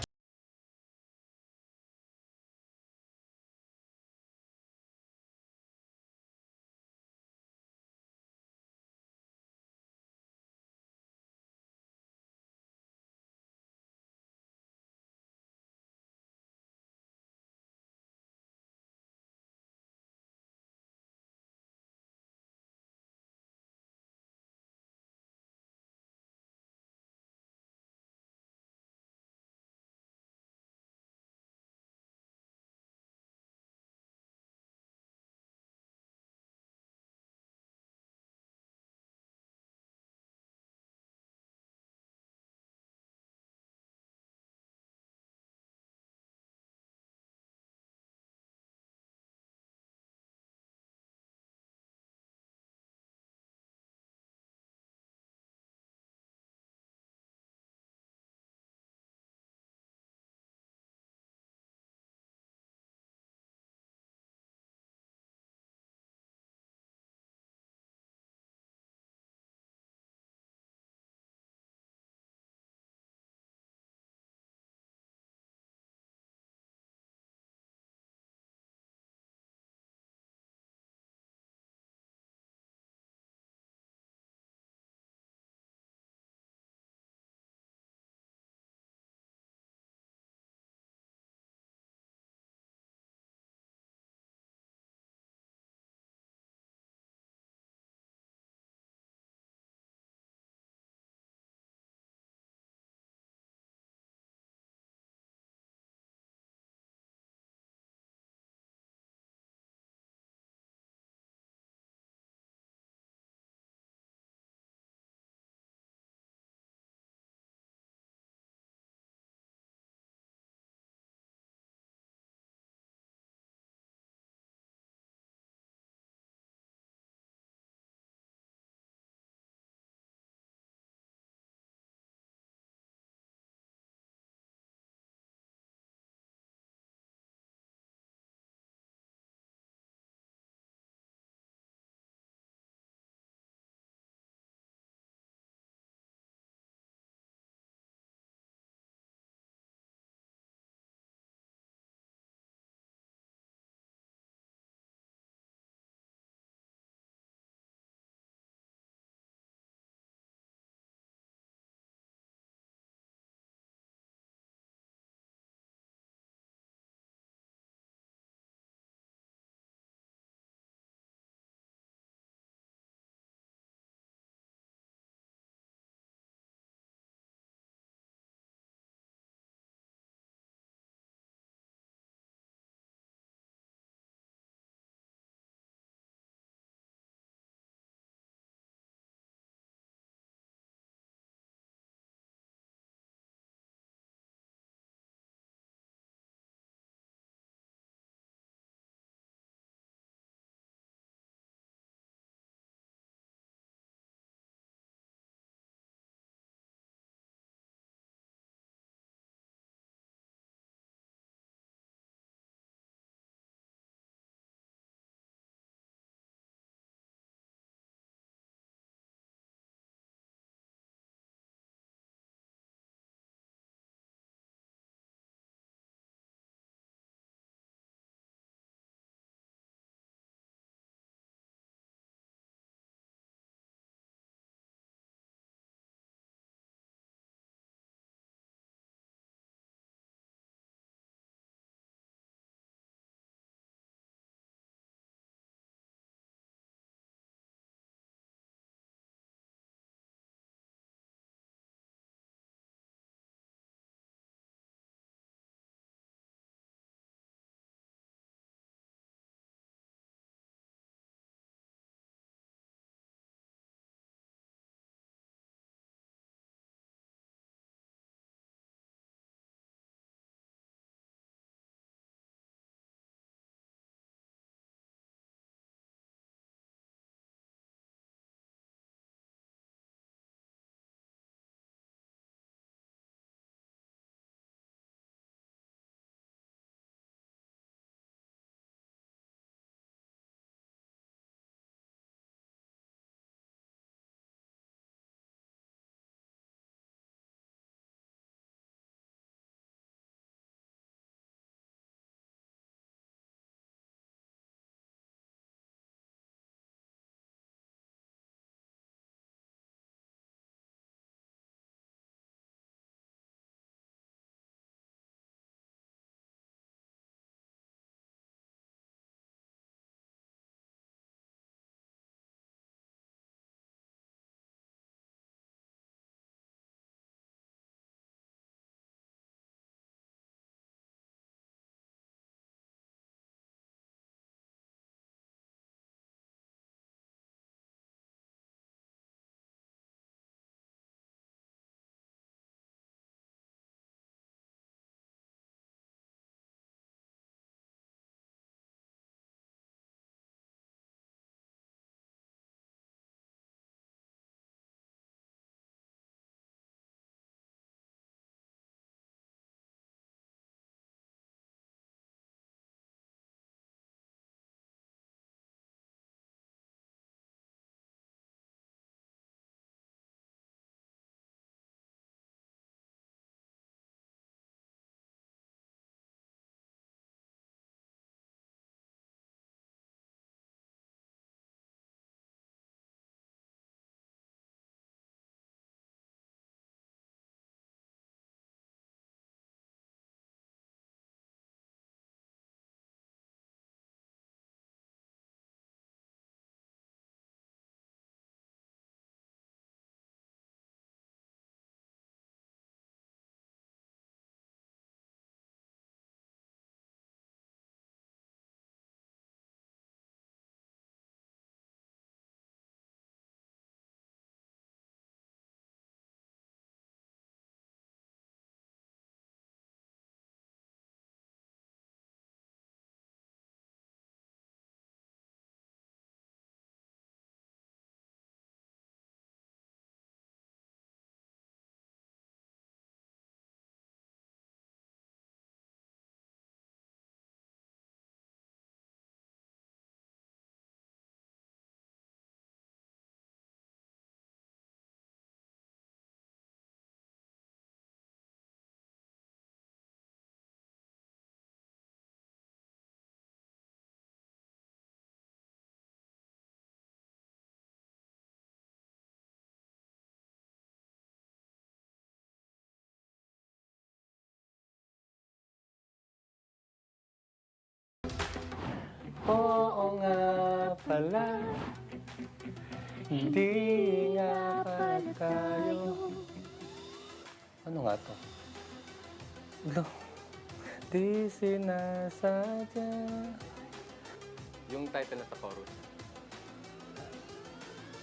Oo nga pala, hindi nga pala tayo. Ano nga to? No, di sinasadya. Yung title na sa chorus.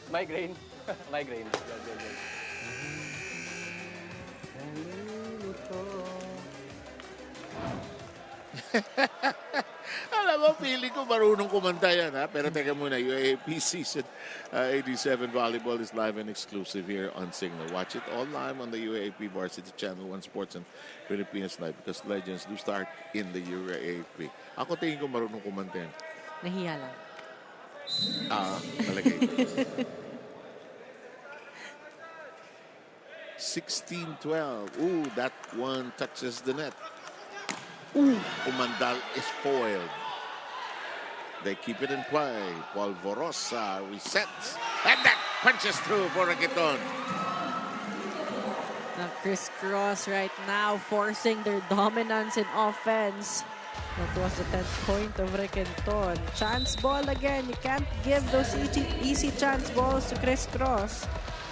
Migraine. Migraine. Yan. Nalilito. Alam mo, feeling ko marunong kumanta yan, ha? Pero teka muna, UAAP Season 87 Volleyball is live and exclusive here on Cignal. Watch it all live on the UAAP Varsity Channel 1 Sports and Philippines Live because legends do start in the UAAP. Ako tingin ko marunong kumanta yan. Nahiya lang. Talagay. 16-12. Ooh, that one touches the net. Ooh, Umandal is foiled. They keep it in play. Polvorosa resets. And that punches through for Rakiton. Now Criss Cross right now forcing their dominance in offense. That was the 10th point of Requinton. Chance ball again. You can't give those easy chance balls to Criss Cross.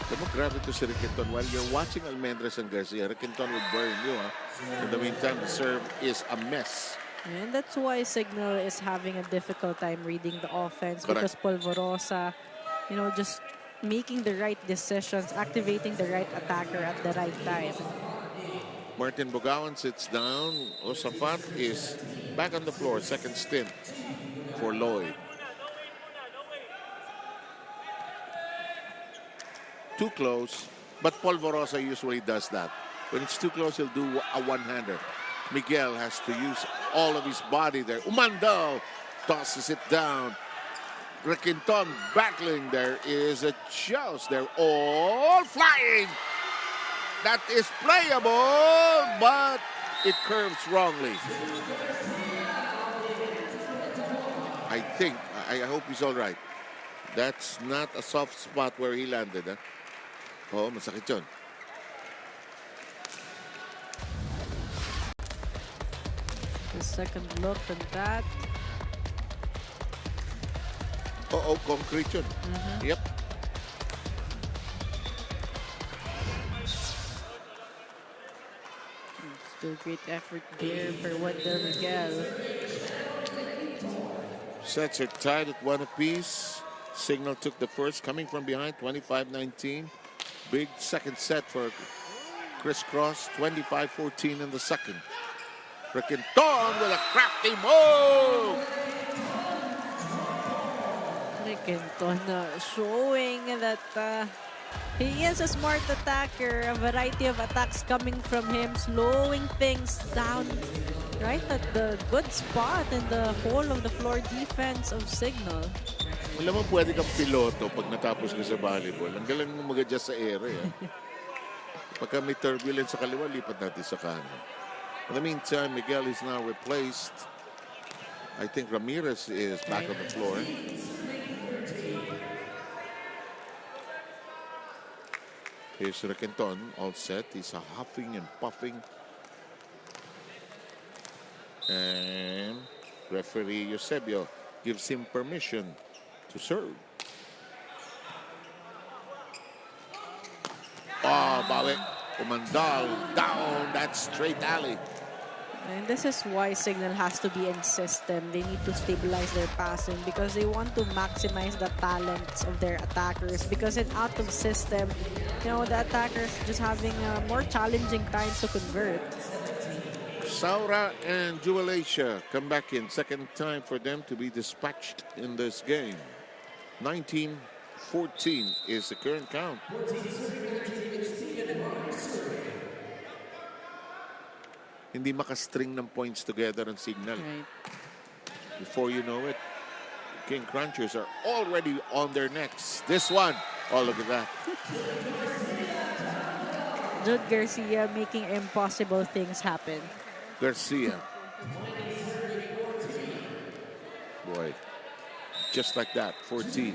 Alam mo, grabe to si Requinton. While you're watching Almendres and Garcia, Requinton will burn you. In the meantime, the serve is a mess. And that's why Cignal is having a difficult time reading the offense. Correct. Because Polvorosa, just making the right decisions, activating the right attacker at the right time. Martin Bogawan sits down. Osafat is back on the floor. Second stint for Lloyd. Too close, but Polvorosa usually does that. When it's too close, he'll do a one-hander. Miguel has to use all of his body there. Umandal tosses it down. Requinton battling. There is a joust. They're all flying. That is playable, but it curves wrongly. I hope he's all right. That's not a soft spot where he landed. Huh? Oh, masakit yun. The second look at that. Concrete yun. Yep. Still great effort there for Wendell Miguel. Sets are tied at one apiece. Cignal took the first, coming from behind, 25-19. Big second set for Criss Cross, 25-14 in the second. Requinton with a crafty move! Requinton showing that he is a smart attacker. A variety of attacks coming from him, slowing things down right at the good spot in the whole of the floor defense of Cignal. Alam mo, pwede kang piloto pag natapos ka sa volleyball. Ang galing mo mag-adjust sa ere. Pagka may turbulence sa kaliwa, lipat natin sa kanan. In the meantime, Miguel is now replaced. I think Ramirez is back on the floor. Here's Requinton, all set. He's huffing and puffing. And referee Eusebio gives him permission to serve. Bawi. Umandal down that straight alley. And this is why Cignal has to be in system. They need to stabilize their passing because they want to maximize the talents of their attackers. Because in out of system, the attackers just having more challenging times to convert. Saura and Jubilatia come back in. Second time for them to be dispatched in this game. 19-14 is the current count. Hindi makastring ng points together ang Cignal. Right. Before you know it, King Crunchers are already on their necks. This one, look at that. Jude Garcia making impossible things happen. Garcia. Boy, just like that, 14.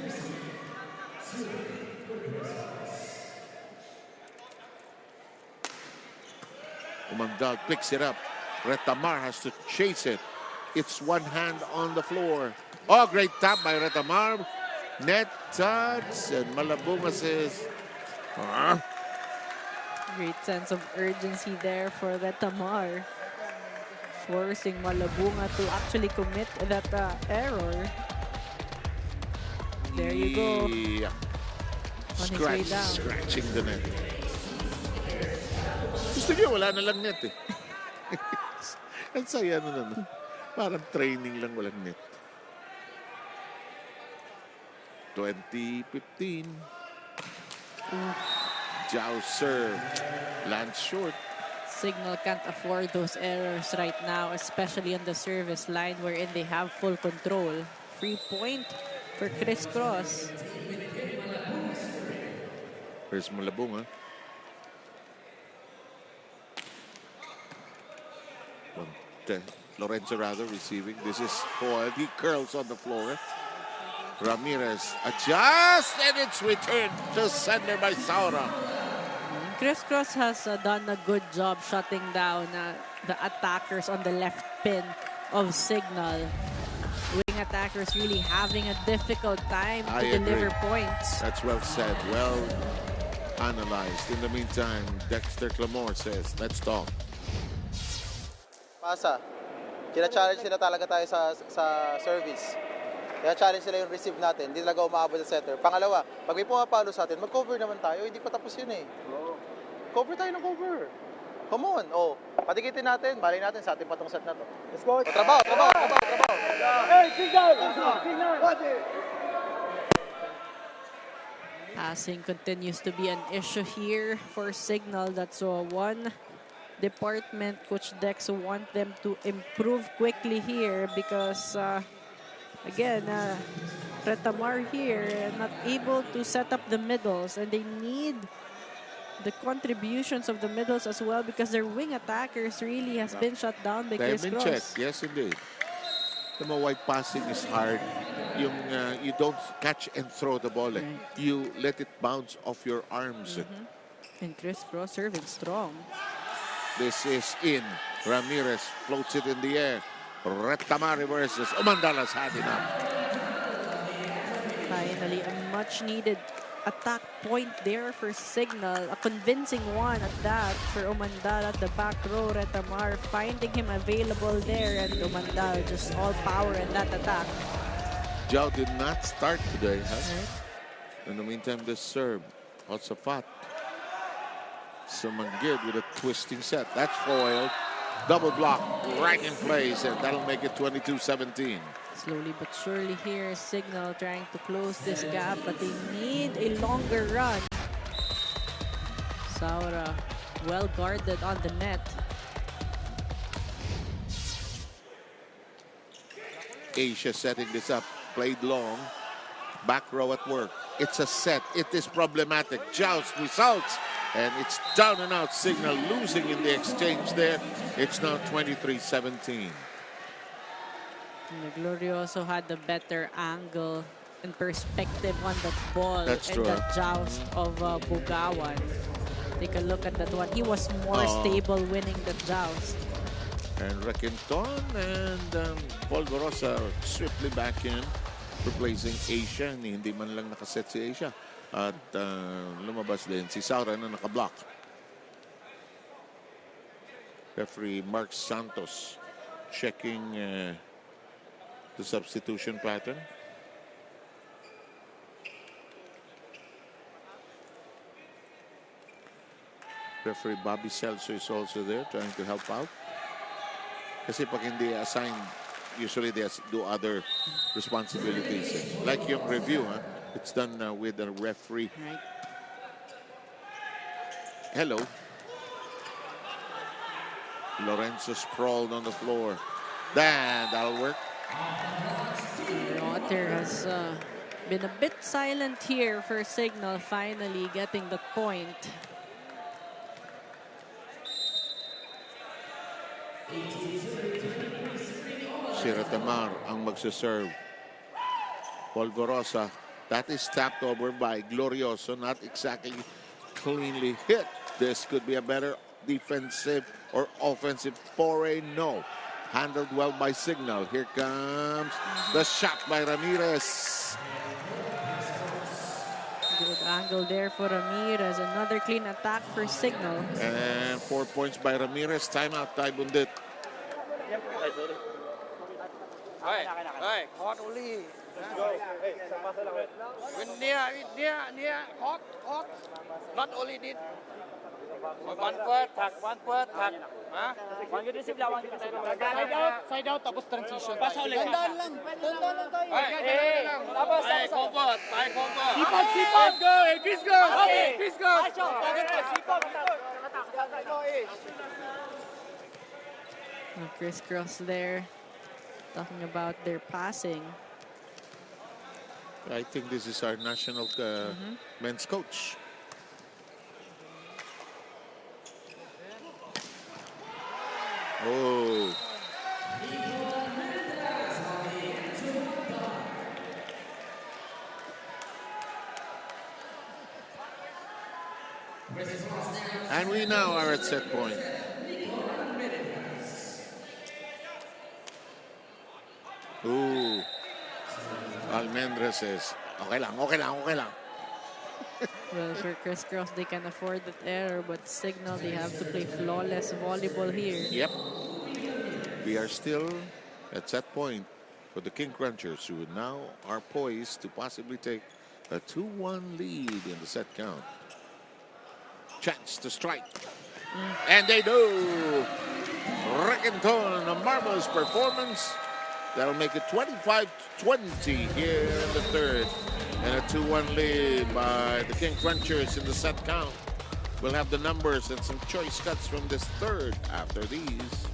Umandal picks it up. Retamar has to chase it. It's one hand on the floor. Oh, great tap by Retamar. Net touch, and Malabunga says, Great sense of urgency there for Retamar, forcing Malabunga to actually commit that error. There you go. Yeah. On his way down. Scratching the net. Gusto niya, wala na lang net eh. Ang saya na naman. Parang training lang, walang net. 2015. Zhao serve. Lands short. Cignal can't afford those errors right now, especially on the service line wherein they have full control. Free point for Criss Cross. Here's Malabunga. Lorenzo rather receiving. This is foiled. He curls on the floor. Ramirez adjusts, and it's returned to sender by Saura. Criss Cross has done a good job shutting down the attackers on the left pin of Cignal. Wing attackers really having a difficult time to deliver points. That's well said. Well analyzed. In the meantime, Dexter Clamore says, let's talk. Pasa, kina-challenge nila talaga tayo sa service. Kina-challenge nila yung receive natin, hindi talaga umaabot sa setter. Pangalawa, pag may pumapalo sa atin, mag-cover naman tayo, hindi pa tapos yun eh. Cover tayo ng cover. Come on, patikitin natin, malay natin sa ating patong set na to. Let's go! Trabaho! Hey, Cignal! Passing continues to be an issue here for Cignal. That's one department Coach Dex want them to improve quickly here because again, Retamar here not able to set up the middles, and they need the contributions of the middles as well because their wing attackers really has been shut down by Criss Cross. Checked. Yes, indeed. The wide passing is hard. You don't catch and throw the ball. Right. You let it bounce off your arms. And Criss Cross serving strong. This is in. Ramirez floats it in the air. Retamar reverses. Umandala's had enough. Finally, a much-needed attack point there for Cignal. A convincing one at that for Umandal at the back row. Retamar finding him available there, and Umandal just all power in that attack. Zhao did not start today. In the meantime, the serve. Hotsafat. Samangid with a twisting set. That's foiled. Double block right in place, and that'll make it 22-17. Slowly but surely here, Cignal trying to close this gap, but they need a longer run. Saura well guarded on the net. Asia setting this up. Played long. Back row at work. It's a set. It is problematic. Joust results. And it's down and out. Cignal losing in the exchange there. It's now 23-17. Glorioso had the better angle and perspective on that ball. That's and true. the joust of Bugawan. Take a look at that one. He was more stable winning the joust. And Requinton and Polvorosa swiftly back in, replacing Asia. Hindi man lang nakaset si Asia. At lumabas din si Saura na nakablock. Referee Mark Santos checking the substitution pattern. Referee Bobby Celso is also there trying to help out. Kasi pag hindi assigned, usually they do other responsibilities. Like yung review, it's done with a referee. Right. Hello. Lorenzo sprawled on the floor. That'll work. Rotter has been a bit silent here for Cignal, finally getting the point. Si Retamar ang magsaserve. Polvorosa, that is tapped over by Glorioso, not exactly cleanly hit. This could be a better defensive or offensive foray. No. handled well by Cignal. Here comes the shot by Ramirez. Good angle there for Ramirez. Another clean attack for Cignal. And 4 points by Ramirez. Timeout, Tay Bundit. Hey, hot only. When near, hot. Not only did. One foot, tag. Ha? Side out, tapos transition. Pasa ulit. Dandan lang tayo. Tapos. Sipag, go! Criss Cross! Criss Cross! Criss Cross there. Talking about their passing. I think this is our national men's coach. Oh. And we now are at set point. Ooh. Almendra says, okay lang. Well, for Criss Cross, they can afford that error, but Cignal, they have to play flawless volleyball here. Yep. We are still at set point for the King Crunchers, who now are poised to possibly take a 2-1 lead in the set count. Chance to strike. And they do. Requenton, a marvelous performance. That'll make it 25-20 here in the third. And a 2-1 lead by the King Crunchers in the set count. We'll have the numbers and some choice cuts from this third after these.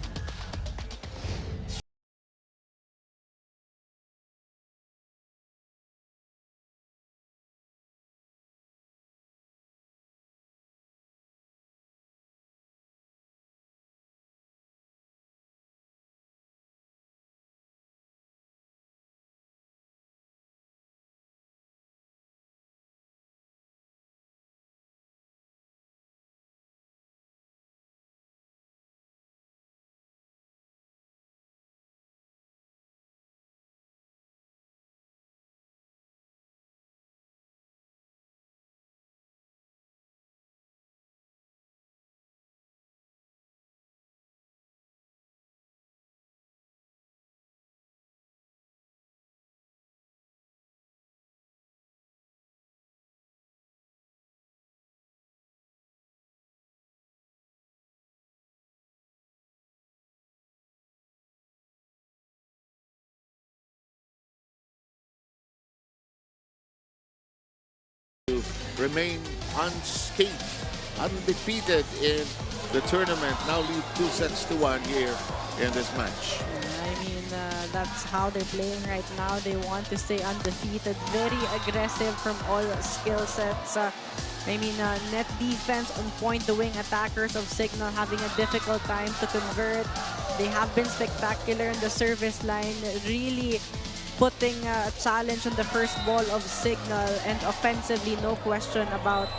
To remain unscathed, undefeated in the tournament. Now lead 2-1 here in this match. I mean, that's how they're playing right now. They want to stay undefeated, very aggressive from all skill sets. I mean, net defense on point. The wing attackers of Cignal having a difficult time to convert. They have been spectacular in the service line, really putting a challenge on the first ball of Cignal, and offensively, no question about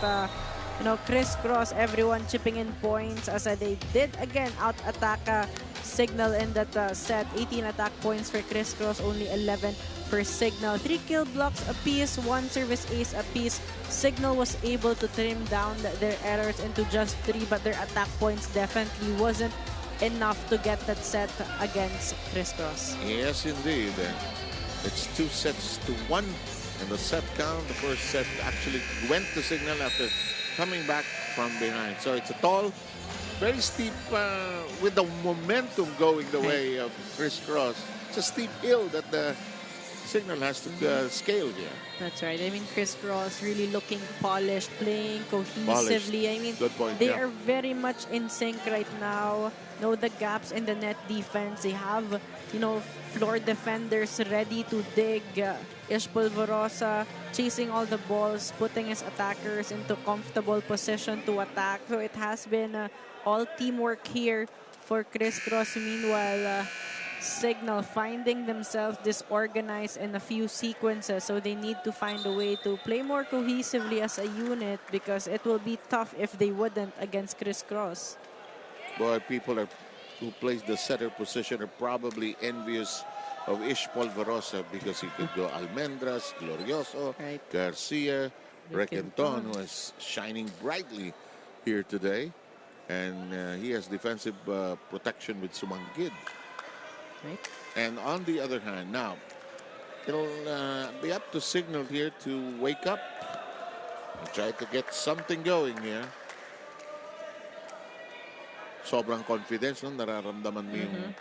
Criss Cross, everyone chipping in points as they did again out-attack Cignal in that set. 18 attack points for Criss Cross, only 11 for Cignal. 3 kill blocks apiece, 1 service ace apiece. Cignal was able to trim down their errors into just 3, but their attack points definitely wasn't enough to get that set against Criss Cross. Yes, indeed. It's 2-1 in the set count. The first set actually went to Cignal after coming back from behind. So it's a tall, very steep, with the momentum going the way of Criss Cross. It's a steep hill that the Cignal has to scale here. That's right. I mean, Criss Cross really looking polished, playing cohesively. Polished. I mean, good point, they are very much in sync right now. Know the gaps in the net defense. They have, floor defenders ready to dig. Ish Polvorosa chasing all the balls, putting his attackers into comfortable position to attack. So it has been all teamwork here for Criss Cross. Meanwhile, Cignal finding themselves disorganized in a few sequences, so they need to find a way to play more cohesively as a unit, because it will be tough if they wouldn't against Criss Cross. Boy, people are who plays the setter position, are probably envious of Ish Polvorosa because he could go Almendras, Glorioso, Right. Garcia, Requenton. Requenton, who is shining brightly here today. And he has defensive protection with Sumanggid. Right. And on the other hand, now, it'll be up to Cignal here to wake up and try to get something going here. Sobrang confidence, no? Nararamdaman mo yung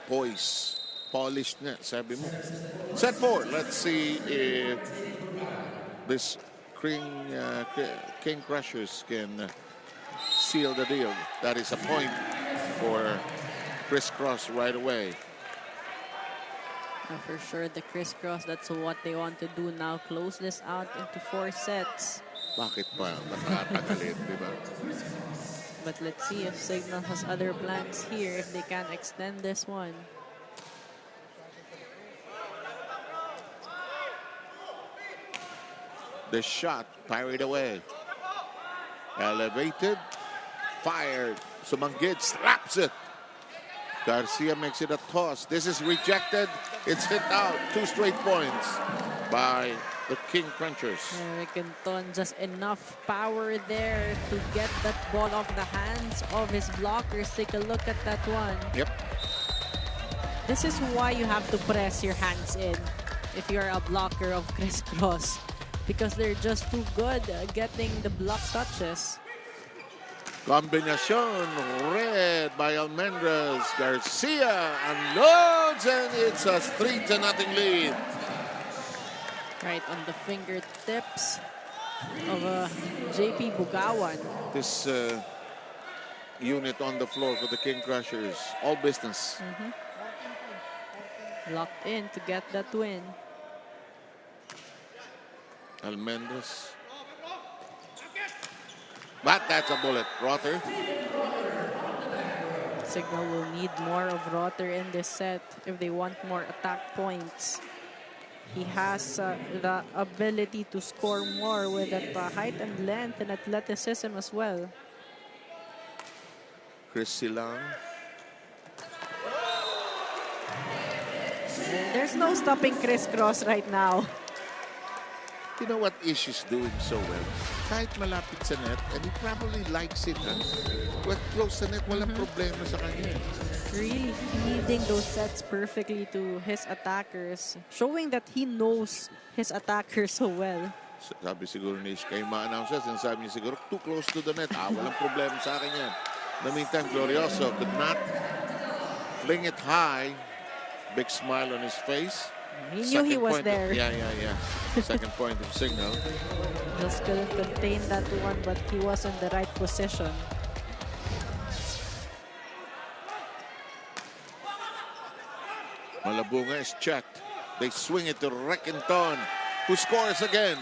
poise, polished na, sabi mo. Set 4. Let's see if this King Crushers can seal the deal. That is a point for Criss Cross right away. For sure, the Criss Cross, that's what they want to do now. Close this out into 4 sets. Bakit pa? Nakakagalit, di ba? But let's see if Cignal has other plans here, if they can extend this one. The shot parried away. Elevated. Fired. Sumanggid slaps it. Garcia makes it a toss. This is rejected. It's hit out. 2 straight points by the King Crunchers. Requenton, just enough power there to get that ball off the hands of his blockers. Take a look at that one. Yep. This is why you have to press your hands in if you're a blocker of Criss Cross, because they're just too good at getting the block touches. Combination read by Almendras. Garcia unloads, and it's a 3-0 lead. Right on the fingertips of JP Bugawan. This unit on the floor for the King Crushers. All business. Locked in to get that win. Almendras. But that's a bullet. Rother. Cignal will need more of Rother in this set if they want more attack points. He has the ability to score more with that height and length and athleticism as well. Chris Silang. There's no stopping Criss Cross right now. You know what Ish is doing so well? Kahit malapit sa net, and he probably likes it. But close sa net, walang problema sa kanya. Really feeding those sets perfectly to his attackers, showing that he knows his attackers so well. Sabi siguro ni Ish, kay ma-announcer, sinasabi niya siguro, too close to the net. Walang problema sa akin yan. In the meantime, Glorioso could not fling it high. Big smile on his face. He knew he was there. Yeah. Second point of Cignal. Just couldn't contain that one, but he was in the right position. Malabunga is checked. They swing it to Requenton, who scores again.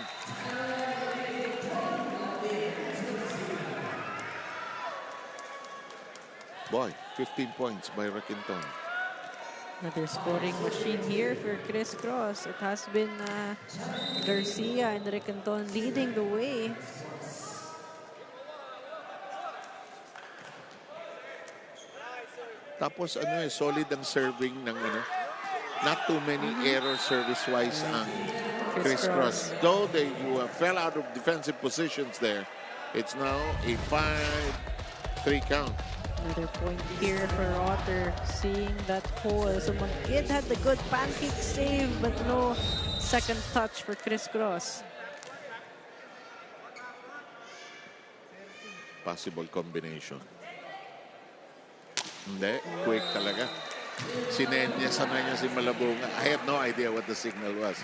Boy, 15 points by Requenton. Another scoring machine here for Criss Cross. It has been Garcia and Requenton leading the way. Tapos solid ang serving ng not too many errors service-wise ang Criss Cross. Though they fell out of defensive positions there, it's now a 5-3 count. Another point here for Rother, seeing that hole. So Sumanggid had the good pancake save, but no second touch for Criss Cross. Possible combination. Hindi, quick talaga. Sinenya niya si Malabunga. I have no idea what the signal was.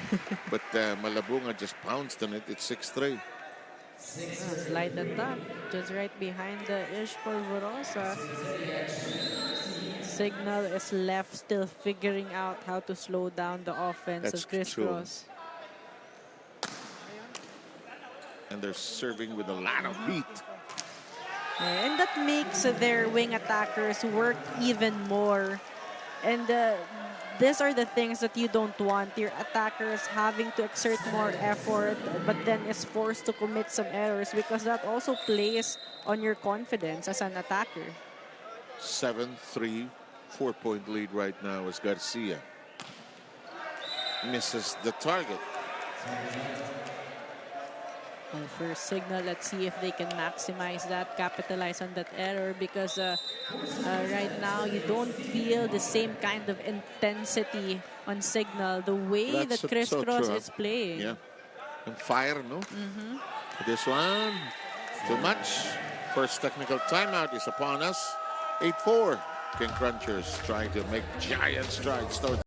But Malabunga just pounced on it. It's 6-3. Slide the top, just right behind the Ish Polvorosa. Cignal is left still figuring out how to slow down the offense of Criss Cross. And they're serving with a lot of heat. And that makes their wing attackers work even more. And these are the things that you don't want. Your attackers having to exert more effort, but then is forced to commit some errors, because that also plays on your confidence as an attacker. 7-3, 4-point lead right now as Garcia misses the target. Well, for Cignal, let's see if they can maximize that, capitalize on that error, because right now you don't feel the same kind of intensity on Cignal, the way that Criss Cross is playing. Yeah, and fire, no? This one, too much. First technical timeout is upon us. 8-4. King Crunchers trying to make giant strides towards.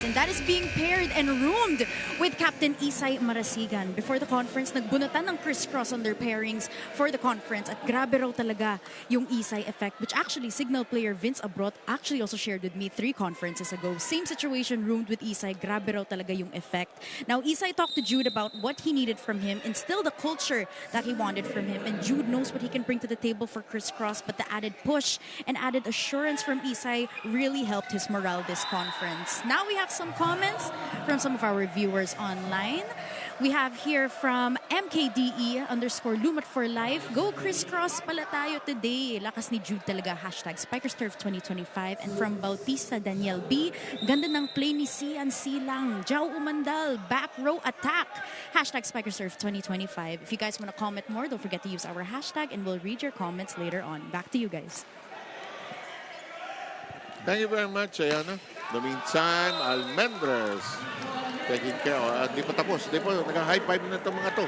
And that is being paired and roomed with Captain Isay Marasigan. Before the conference, nagbunatan ng Criss Cross on their pairings for the conference. At grabe raw talaga yung Isay effect, which actually Cignal player Vince Abrot actually also shared with me 3 conferences ago. Same situation, roomed with Isay. Grabe raw talaga yung effect. Now, Isay talked to Jude about what he needed from him, instill the culture that he wanted from him. And Jude knows what he can bring to the table for Criss Cross, but the added push and added assurance from Isay really helped his morale this conference. Now we have some comments from some of our viewers online. We have here from MKDE_Lumat for Life. Go Criss Cross pala tayo today. Lakas ni Jude talaga. #SpikersTurf 2025. And from Bautista Daniel B. Ganda ng play ni Sian Silang. Jao Umandal. Back row attack. #SpikersTurf 2025. If you guys want to comment more, don't forget to use our hashtag and we'll read your comments later on. Back to you guys. Thank you very much, Ayana. In the meantime, Almendras taking care. Di pa tapos. Di pa, nag-high five na itong mga to.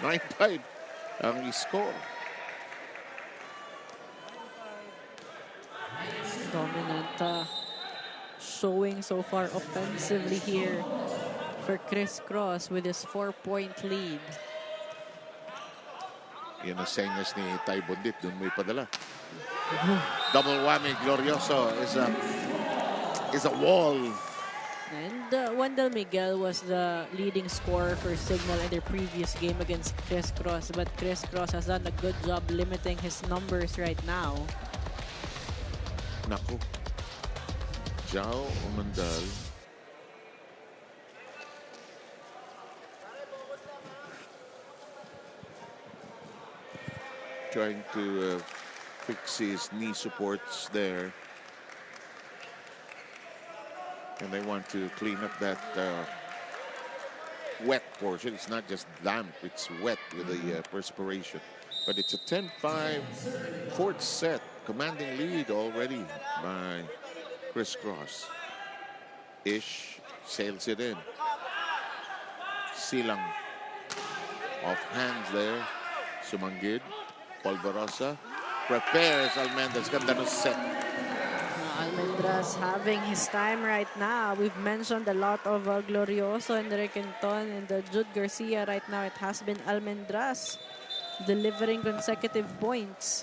9-5 ang score. Dominant showing so far offensively here for Criss Cross with his 4-point lead. Yan ang senyas ni Tay Bundit. Doon may padala. Double whammy, Glorioso is a wall. And Wendell Miguel was the leading scorer for Cignal in their previous game against Criss Cross, but Criss Cross has done a good job limiting his numbers right now. Naku. Jao Umandal. Trying to fix his knee supports there. And they want to clean up that wet portion. It's not just damp, it's wet with the perspiration. But it's a 10-5 fourth set. Commanding lead already by Criss Cross. Ish sails it in. Silang off hands there. Sumanggid. Polvorosa prepares Almendras. Ganda ng set. Almendras having his time right now. We've mentioned a lot of Glorioso and Requinton and Jude Garcia. Right now it has been Almendras delivering consecutive points.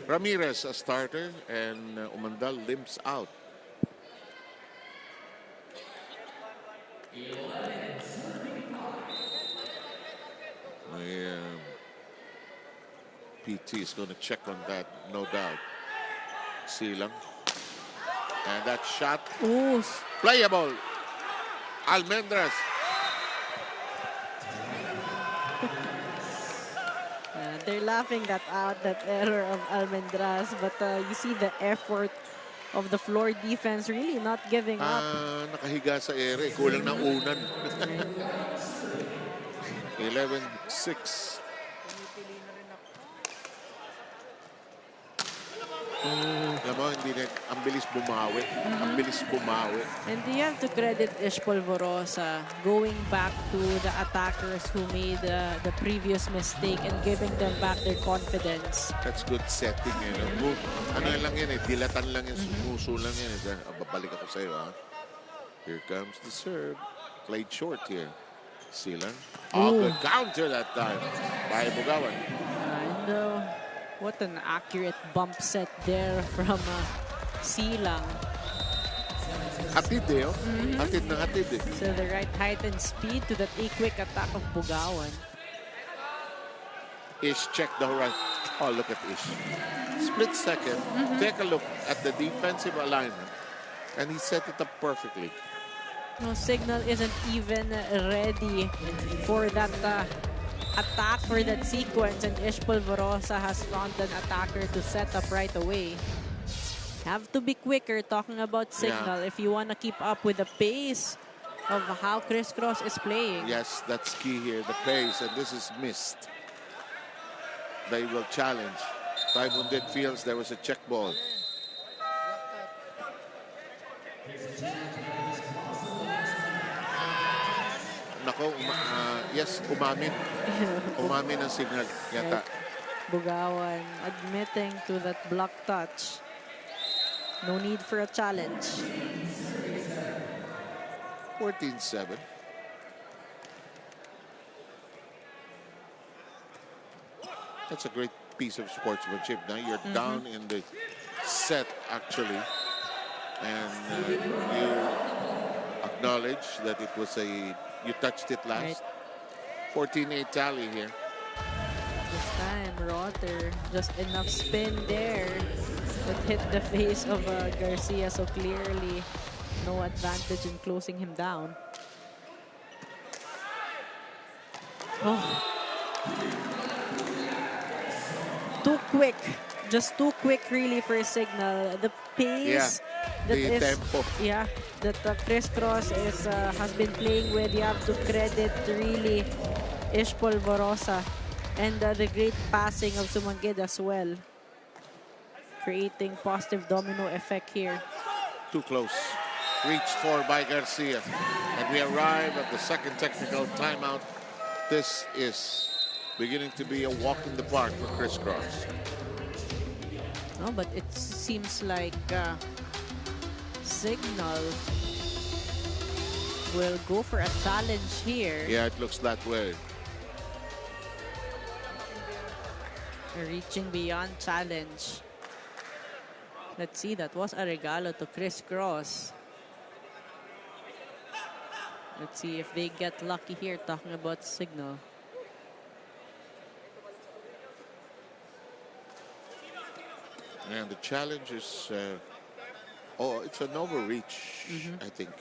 Ramirez a starter and Umandal limps out. PT is going to check on that, no doubt. Silang. And that shot. Ooh. Playable. Almendras. They're laughing that out, that error of Almendras. But you see the effort of the floor defense really not giving up. Nakahiga sa ere. Kulang na unan. 11-6. Alam mo, ang bilis bumawi. Ang bilis bumawi. And you have to credit Ish Polvorosa going back to the attackers who made the previous mistake and giving them back their confidence. That's good setting, you know. Ano lang yan eh, dilatan lang yan, suso lang yan eh. Babalik ako sa'yo, ha. Here comes the serve. Played short here. Silang. Oh, good counter that time by Bugawan. And what an accurate bump set there from Silang. Hatid eh, oh. Hatid na hatid eh. So the right height and speed to that quick attack of Bugawan. Ish check the horizon. Oh, look at Ish. Split second. Take a look at the defensive alignment. And he set it up perfectly. No, Cignal isn't even ready for that attack, for that sequence, and Ish Polvorosa has found an attacker to set up right away. Have to be quicker talking about Cignal if you want to keep up with the pace of how Criss Cross is playing. Yes, that's key here, the pace, and this is missed. They will challenge. Taibundit feels there was a check ball. Nako, yes, umamin. Umamin ang Cignal yata. Bugawan admitting to that block touch. No need for a challenge. 14-7. That's a great piece of sportsmanship. Now you're down in the set, actually. And you acknowledge that it was you touched it last. 14-8 tally here. This time, Rotter, just enough spin there that hit the face of Garcia, so clearly no advantage in closing him down. Oh. Too quick. Just too quick, really, for Cignal. The pace the tempo. That Criss Cross has been playing with. You have to credit, really, Ish Polvorosa and the great passing of Sumangid as well, creating positive domino effect here. Too close. Reached for by Garcia. And we arrive at the second technical timeout. This is beginning to be a walk in the park for Criss Cross. No, but it seems like Cignal will go for a challenge here. Yeah, it looks that way. Reaching beyond challenge. Let's see, that was a regalo to Criss Cross. Let's see if they get lucky here, talking about Cignal. And the challenge is, it's an overreach, I think.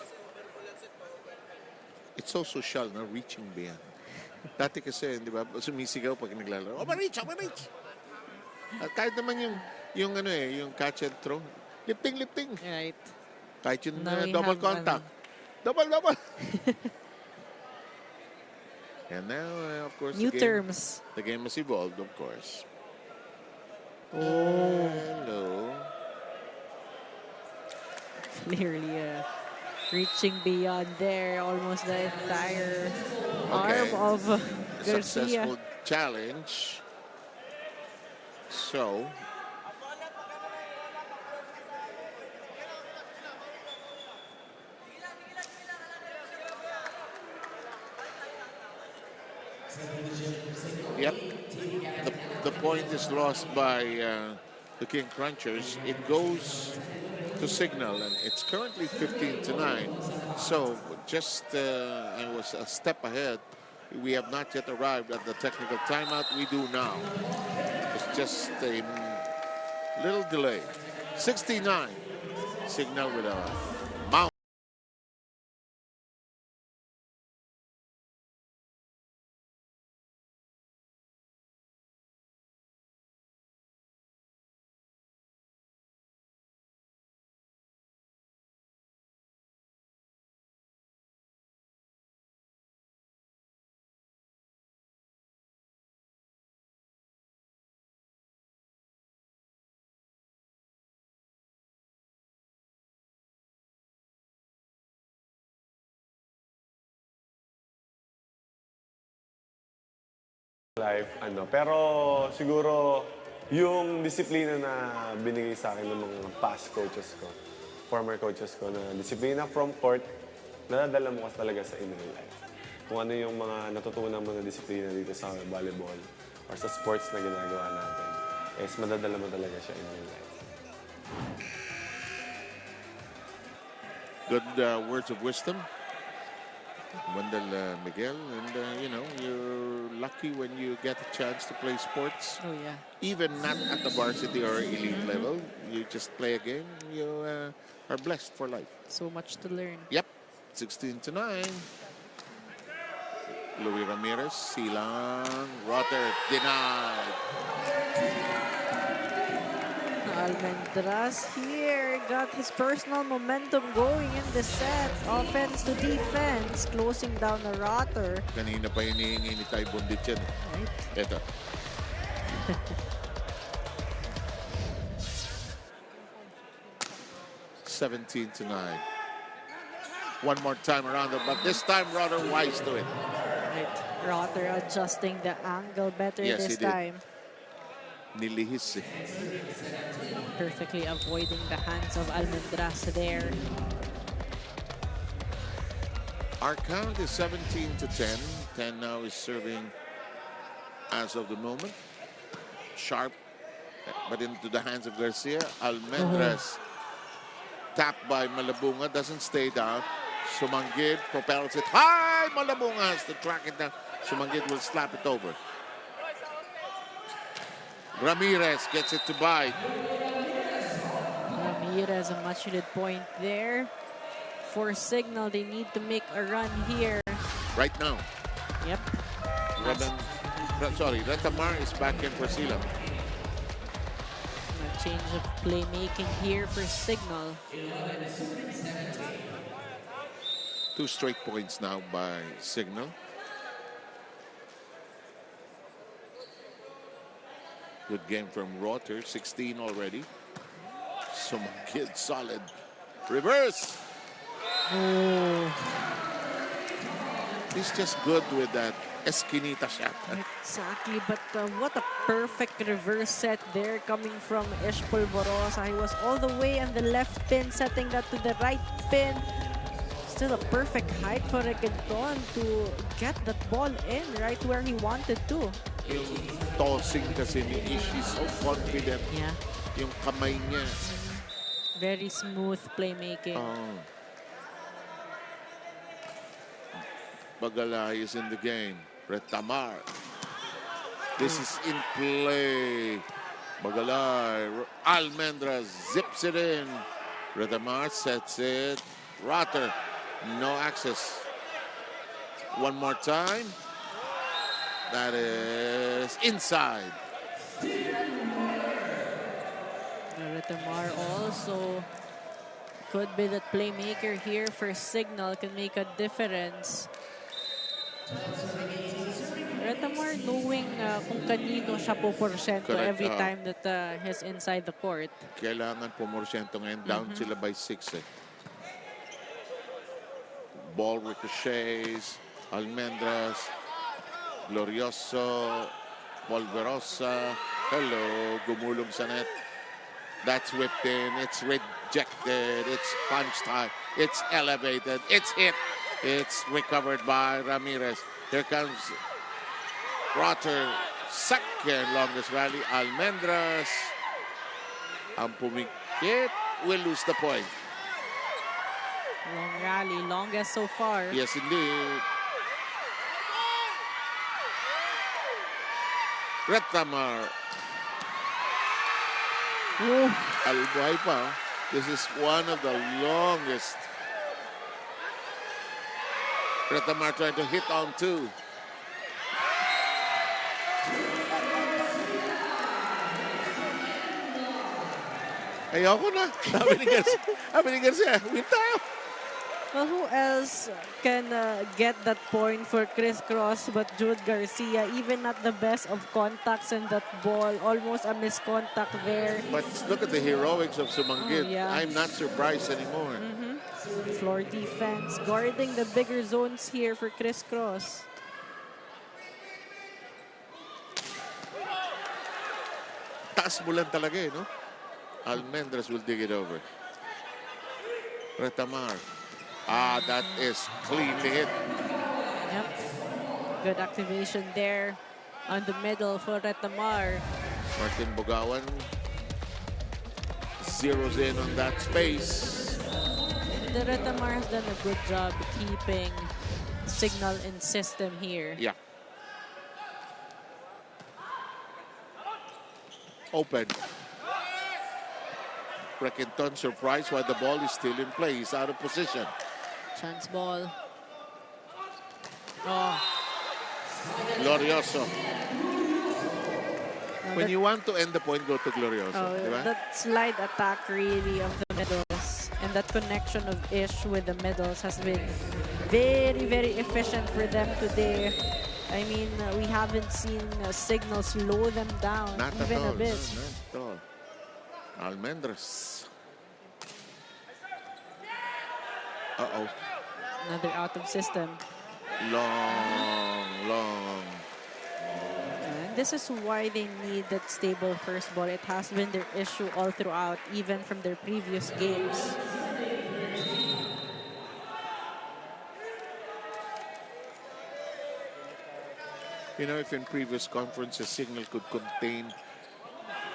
It's so social na reaching beyond. Dati kasi, di ba, sumisigaw pag naglalaro, overreach, overreach! At kahit naman yung catch and throw, lifting. Right. Kahit yung double contact. Double. And now, of course, New terms. The game has evolved, of course. Oh. Hello. Clearly, reaching beyond there, almost the entire arm of Garcia. Successful challenge. So, yep, the point is lost by the King Crunchers. It goes to Cignal, and it's currently 15-9. So just I was a step ahead. We have not yet arrived at the technical timeout. We do now. It's just a little delay. 69. Cignal with a mount. life, pero siguro yung disiplina na binigay sa akin ng mga past coaches ko, former coaches ko, na disiplina from court, nadadala mo kasi talaga sa inner life. Kung ano yung mga natutunan mo na disiplina dito sa volleyball or sa sports na ginagawa natin, is madadala mo talaga siya in your life. Good words of wisdom, Wendell Miguel, and you know, you're lucky when you get a chance to play sports. Oh, yeah. Even not at the varsity or elite level, you just play a game, you are blessed for life. So much to learn. Yep, 16-9. Louis Ramirez, silang, Rotter, denied. Almendras here got his personal momentum going in the set. Offense to defense, closing down the Rotter. Kanina pa hinihingi ni Ty Bundit yan. Right. Ito. (17-9). One more time around it, but this time Rotter wise to it. Right. Rotter adjusting the angle better Yes, this he did. time. Nilihis eh. Perfectly avoiding the hands of Almendras there. Our count is 17-10. 10 now is serving as of the moment. Sharp, but into the hands of Garcia. Almendras, tapped by Malabunga, doesn't stay down. Sumanggid propels it high. Malabunga has to track it down. Sumanggid will slap it over. Ramirez gets it to bite. Ramirez, a much needed point there. For Cignal, they need to make a run here. Right now. Yep. Retamar is back in for Silang. A change of playmaking here for Cignal. 2 straight points now by Cignal. Good game from Rotter, 16 already. Sumanggid, solid. Reverse! Oh. He's just good with that esquinita shot. Exactly, but what a perfect reverse set there coming from Ish Polvorosa. He was all the way on the left pin, setting that to the right pin. Still a perfect height for Regenton to get that ball in right where he wanted to. Yung tossing kasi ni Ish, he's so confident. Yeah. Yung kamay niya. Very smooth playmaking. Bagala is in the game. Retamar. This is in play. Bagala. Almendras zips it in. Retamar sets it. Rotter. No access. One more time. That is inside. Retamar also could be the playmaker here for Cignal, can make a difference. Retamar knowing kung kanino siya poporsyento every time that he's inside the court. Kailangan pumorsyento ngayon. Down sila by 6 eh. Ball ricochets. Almendras. Glorioso. Polverosa. Hello. Gumulong sa net. That's whipped in. It's rejected. It's punched high. It's elevated. It's hit. It's recovered by Ramirez. Here comes Rotter. Second longest rally. Almendras. Ang pumikit will lose the point. Long rally. Longest so far. Yes, indeed. Retamar. Albuhay pa. This is one of the longest. Retamar trying to hit on 2. Ayoko na. Sabi ni Garcia, win tayo. Well, who else can get that point for Criss Cross but Jude Garcia? Even not the best of contacts in that ball. Almost a miscontact there. But look at the heroics of Sumanggid. Oh, yeah. I'm not surprised anymore. Floor defense, guarding the bigger zones here for Criss Cross. taas mo lang talaga eh, no? Almendras will dig it over. Retamar. That is cleanly hit. Yep. Good activation there on the middle for Retamar. Martin Bogawan zeroes in on that space. The Retamar has done a good job keeping Cignal in system here. Yeah. Open. Requinton surprised why the ball is still in play. He's out of position. Chance ball. Oh. Glorioso. When you want to end the point, go to Glorioso. Diba? That slide attack really of the middles and that connection of Ish with the middles has been very, very efficient for them today. I mean, we haven't seen Cignal slow them down Not even at all. a bit. No, not at all. Almendras. Uh-oh. Another out of system. Long. And this is why they need that stable first ball. It has been their issue all throughout, even from their previous games. You know, if in previous conferences, Cignal could contain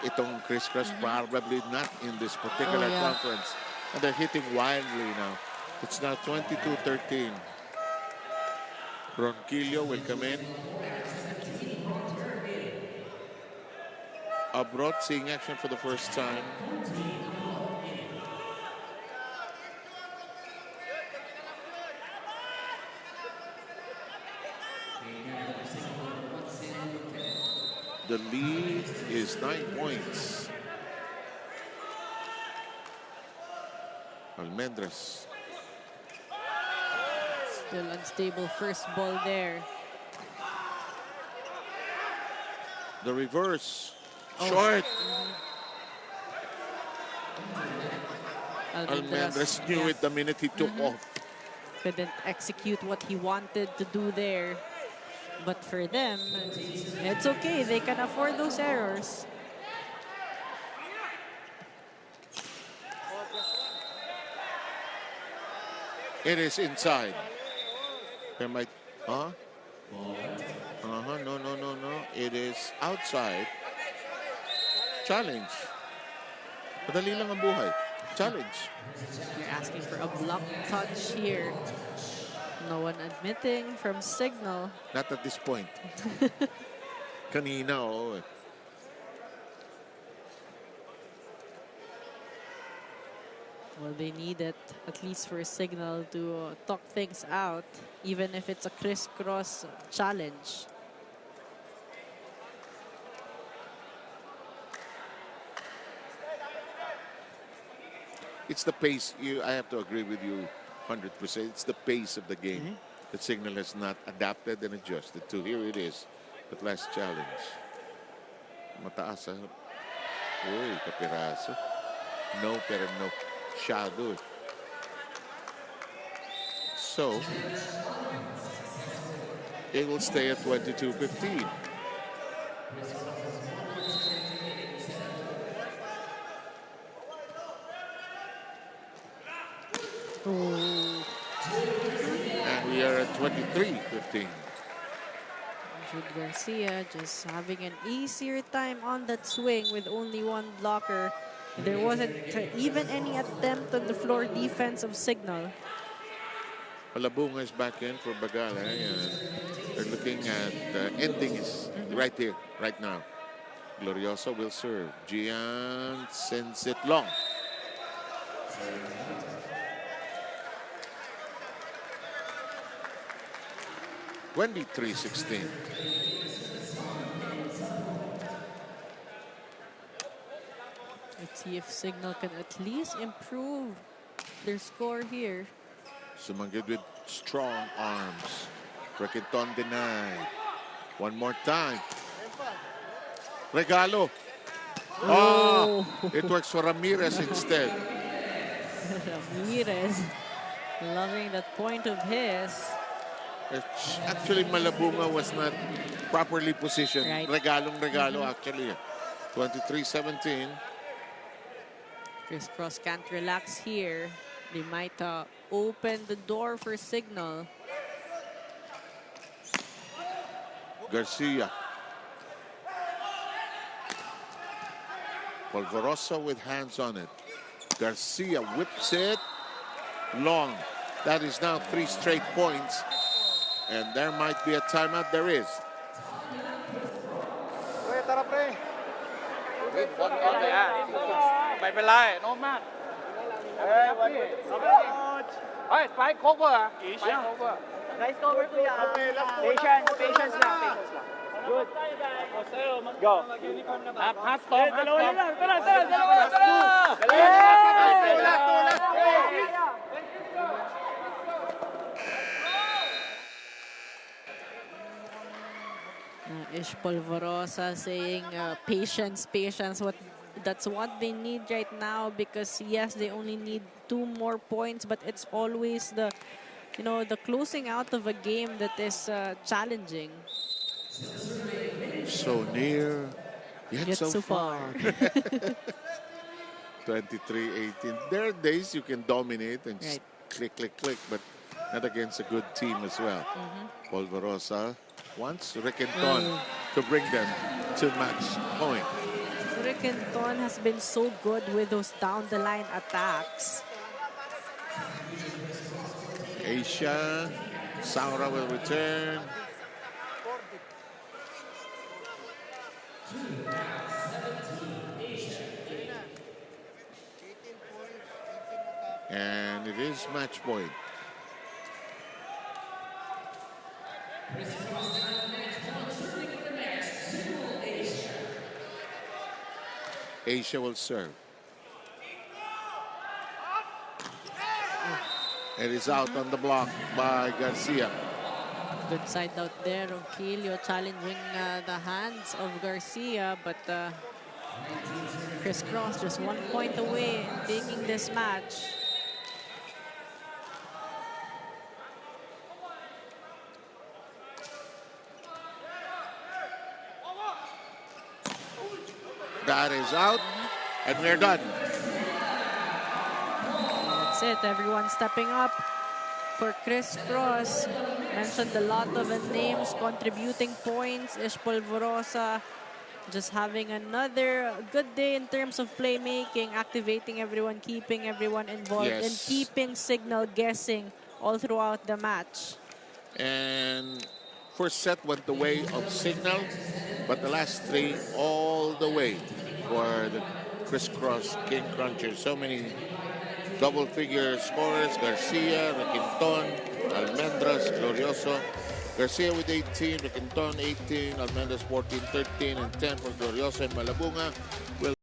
itong Criss Cross, probably not in this particular conference. And they're hitting wildly now. It's now 22-13. Ronquillo will come in. Abrot seeing action for the first time. The lead is 9 points. Almendras. Still unstable first ball there. The reverse. Short. Almendras knew it the minute he took off. Couldn't execute what he wanted to do there. But for them, it's okay. They can afford those errors. It is inside. There might... No. It is outside. Challenge. Madali lang ang buhay. Challenge. You're asking for a block touch here. No one admitting from Cignal. Not at this point. Kanina, oo. Well, they need it, at least for Cignal, to talk things out, even if it's a Criss Cross challenge. It's the pace. I have to agree with you 100%. It's the pace of the game that Cignal has not adapted and adjusted to. Here it is, the last challenge. Mataas, ha? Uy, kapiraso. No, pero no. Shadow. So, it will stay at 22-15. Oh. And we are at 23-15. Jude Garcia just having an easier time on that swing with only one blocker. There wasn't even any attempt on the floor defense of Cignal. Palabunga is back in for Bagala. And they're looking at ending is right here, right now. Glorioso will serve. Gian sends it long. Wendy 3-16. Let's see if Cignal can at least improve their score here. Sumangid with strong arms. Requinton denied. One more time. Regalo. Oh, it works for Ramirez instead. Ramirez loving that point of his. Actually, Malabunga was not properly positioned. Right. Regalo actually. 23-17. Criss Cross can't relax here. They might open the door for Cignal. Garcia. Polvorosa with hands on it. Garcia whips it long. That is now 3 straight points. And there might be a timeout. There is. Pre, tara pre. May belay, no man. Hey, spike cover. Spike cover. Nice cover, kuya. Patience, patience lang. Good. Go. Half stop. Dalawa na lang. Tara. Ish Polvorosa saying patience, patience. That's what they need right now, because yes, they only need 2 more points, but it's always the closing out of a game that is challenging. So near, yet so far. far. 23-18. There are days you can dominate and just Right. click, but not against a good team as well. Polvorosa wants Riquenton to bring them to match point. Riquenton has been so good with those down-the-line attacks. Asia, Saura will return. And it is match point. Asia will serve. It is out on the block by Garcia. Good side out there of Kilio challenging the hands of Garcia, but Criss Cross just 1 point away in taking this match. That is out, and we're done. That's it. Everyone stepping up for Criss Cross. Mentioned a lot of the names contributing points. Ish Polvorosa just having another good day in terms of playmaking, activating everyone, keeping everyone involved, and Yes. keeping Cignal guessing all throughout the match. And first set went the way of Cignal, but the last 3 all the way for the Criss Cross King Crunchers. So many double-figure scorers: Garcia, Riquenton, Almendras, Glorioso. Garcia with 18, Riquenton 18, Almendras 14, 13, and 10 for Glorioso and Malabunga. Will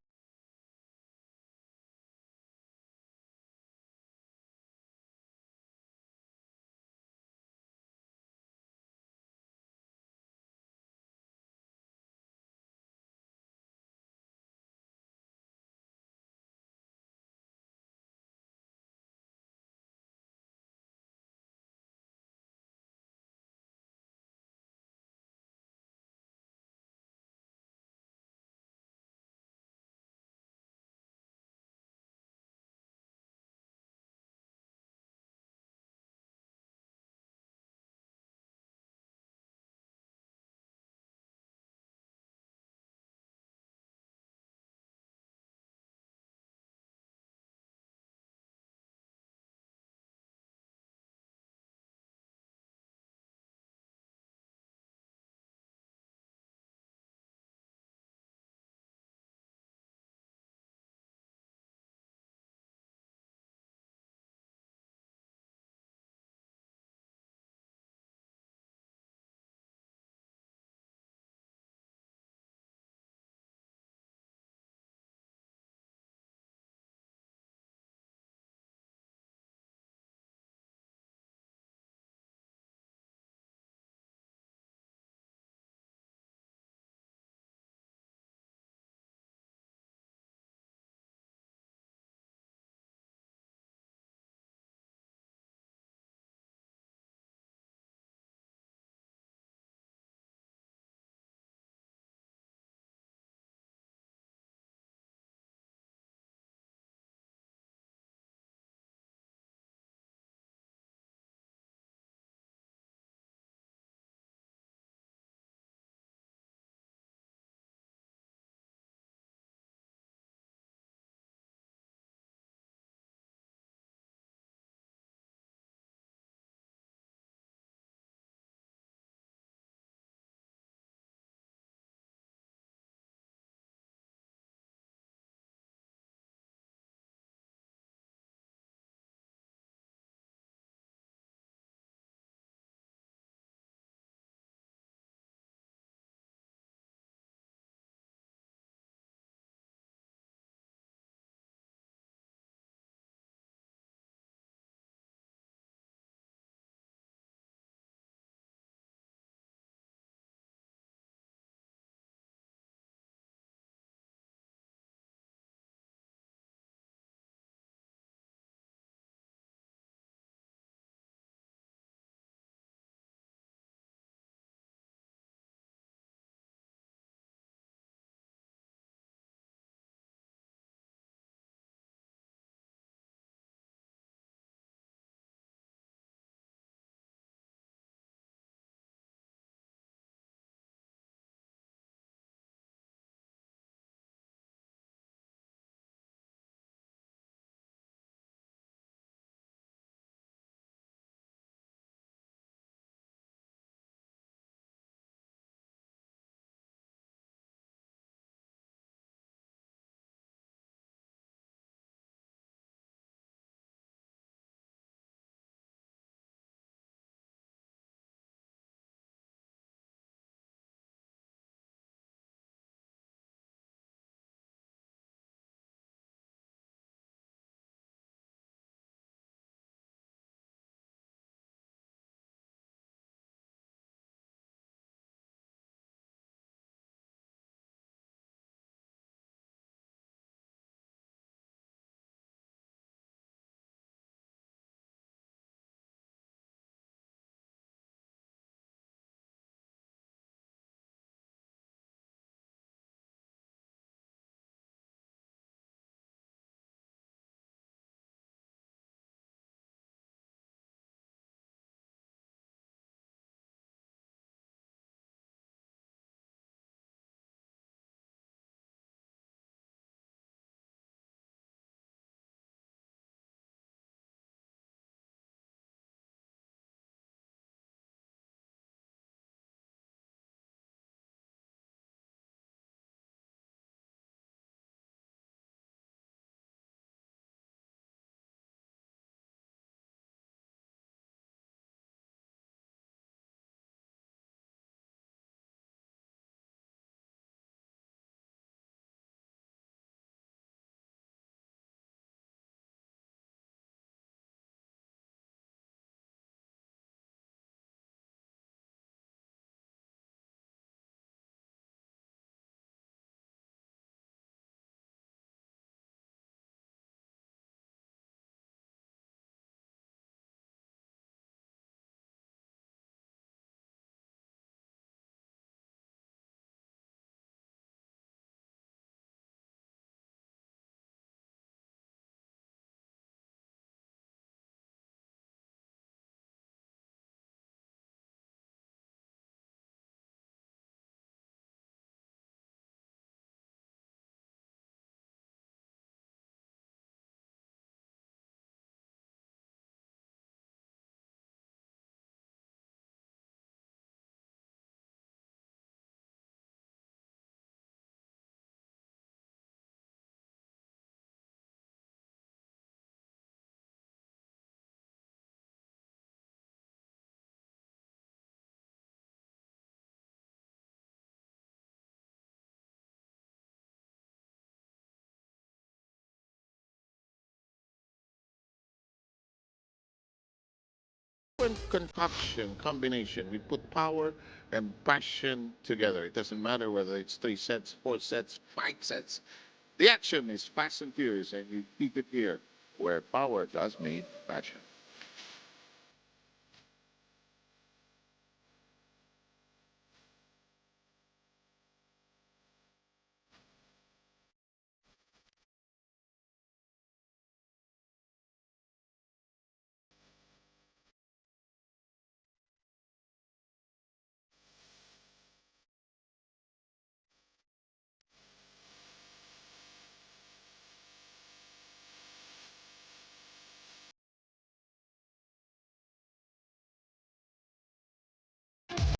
different concoction, combination. We put power and passion together. It doesn't matter whether it's 3 sets, 4 sets, 5 sets. The action is fast and furious, and you keep it here where power does meet passion.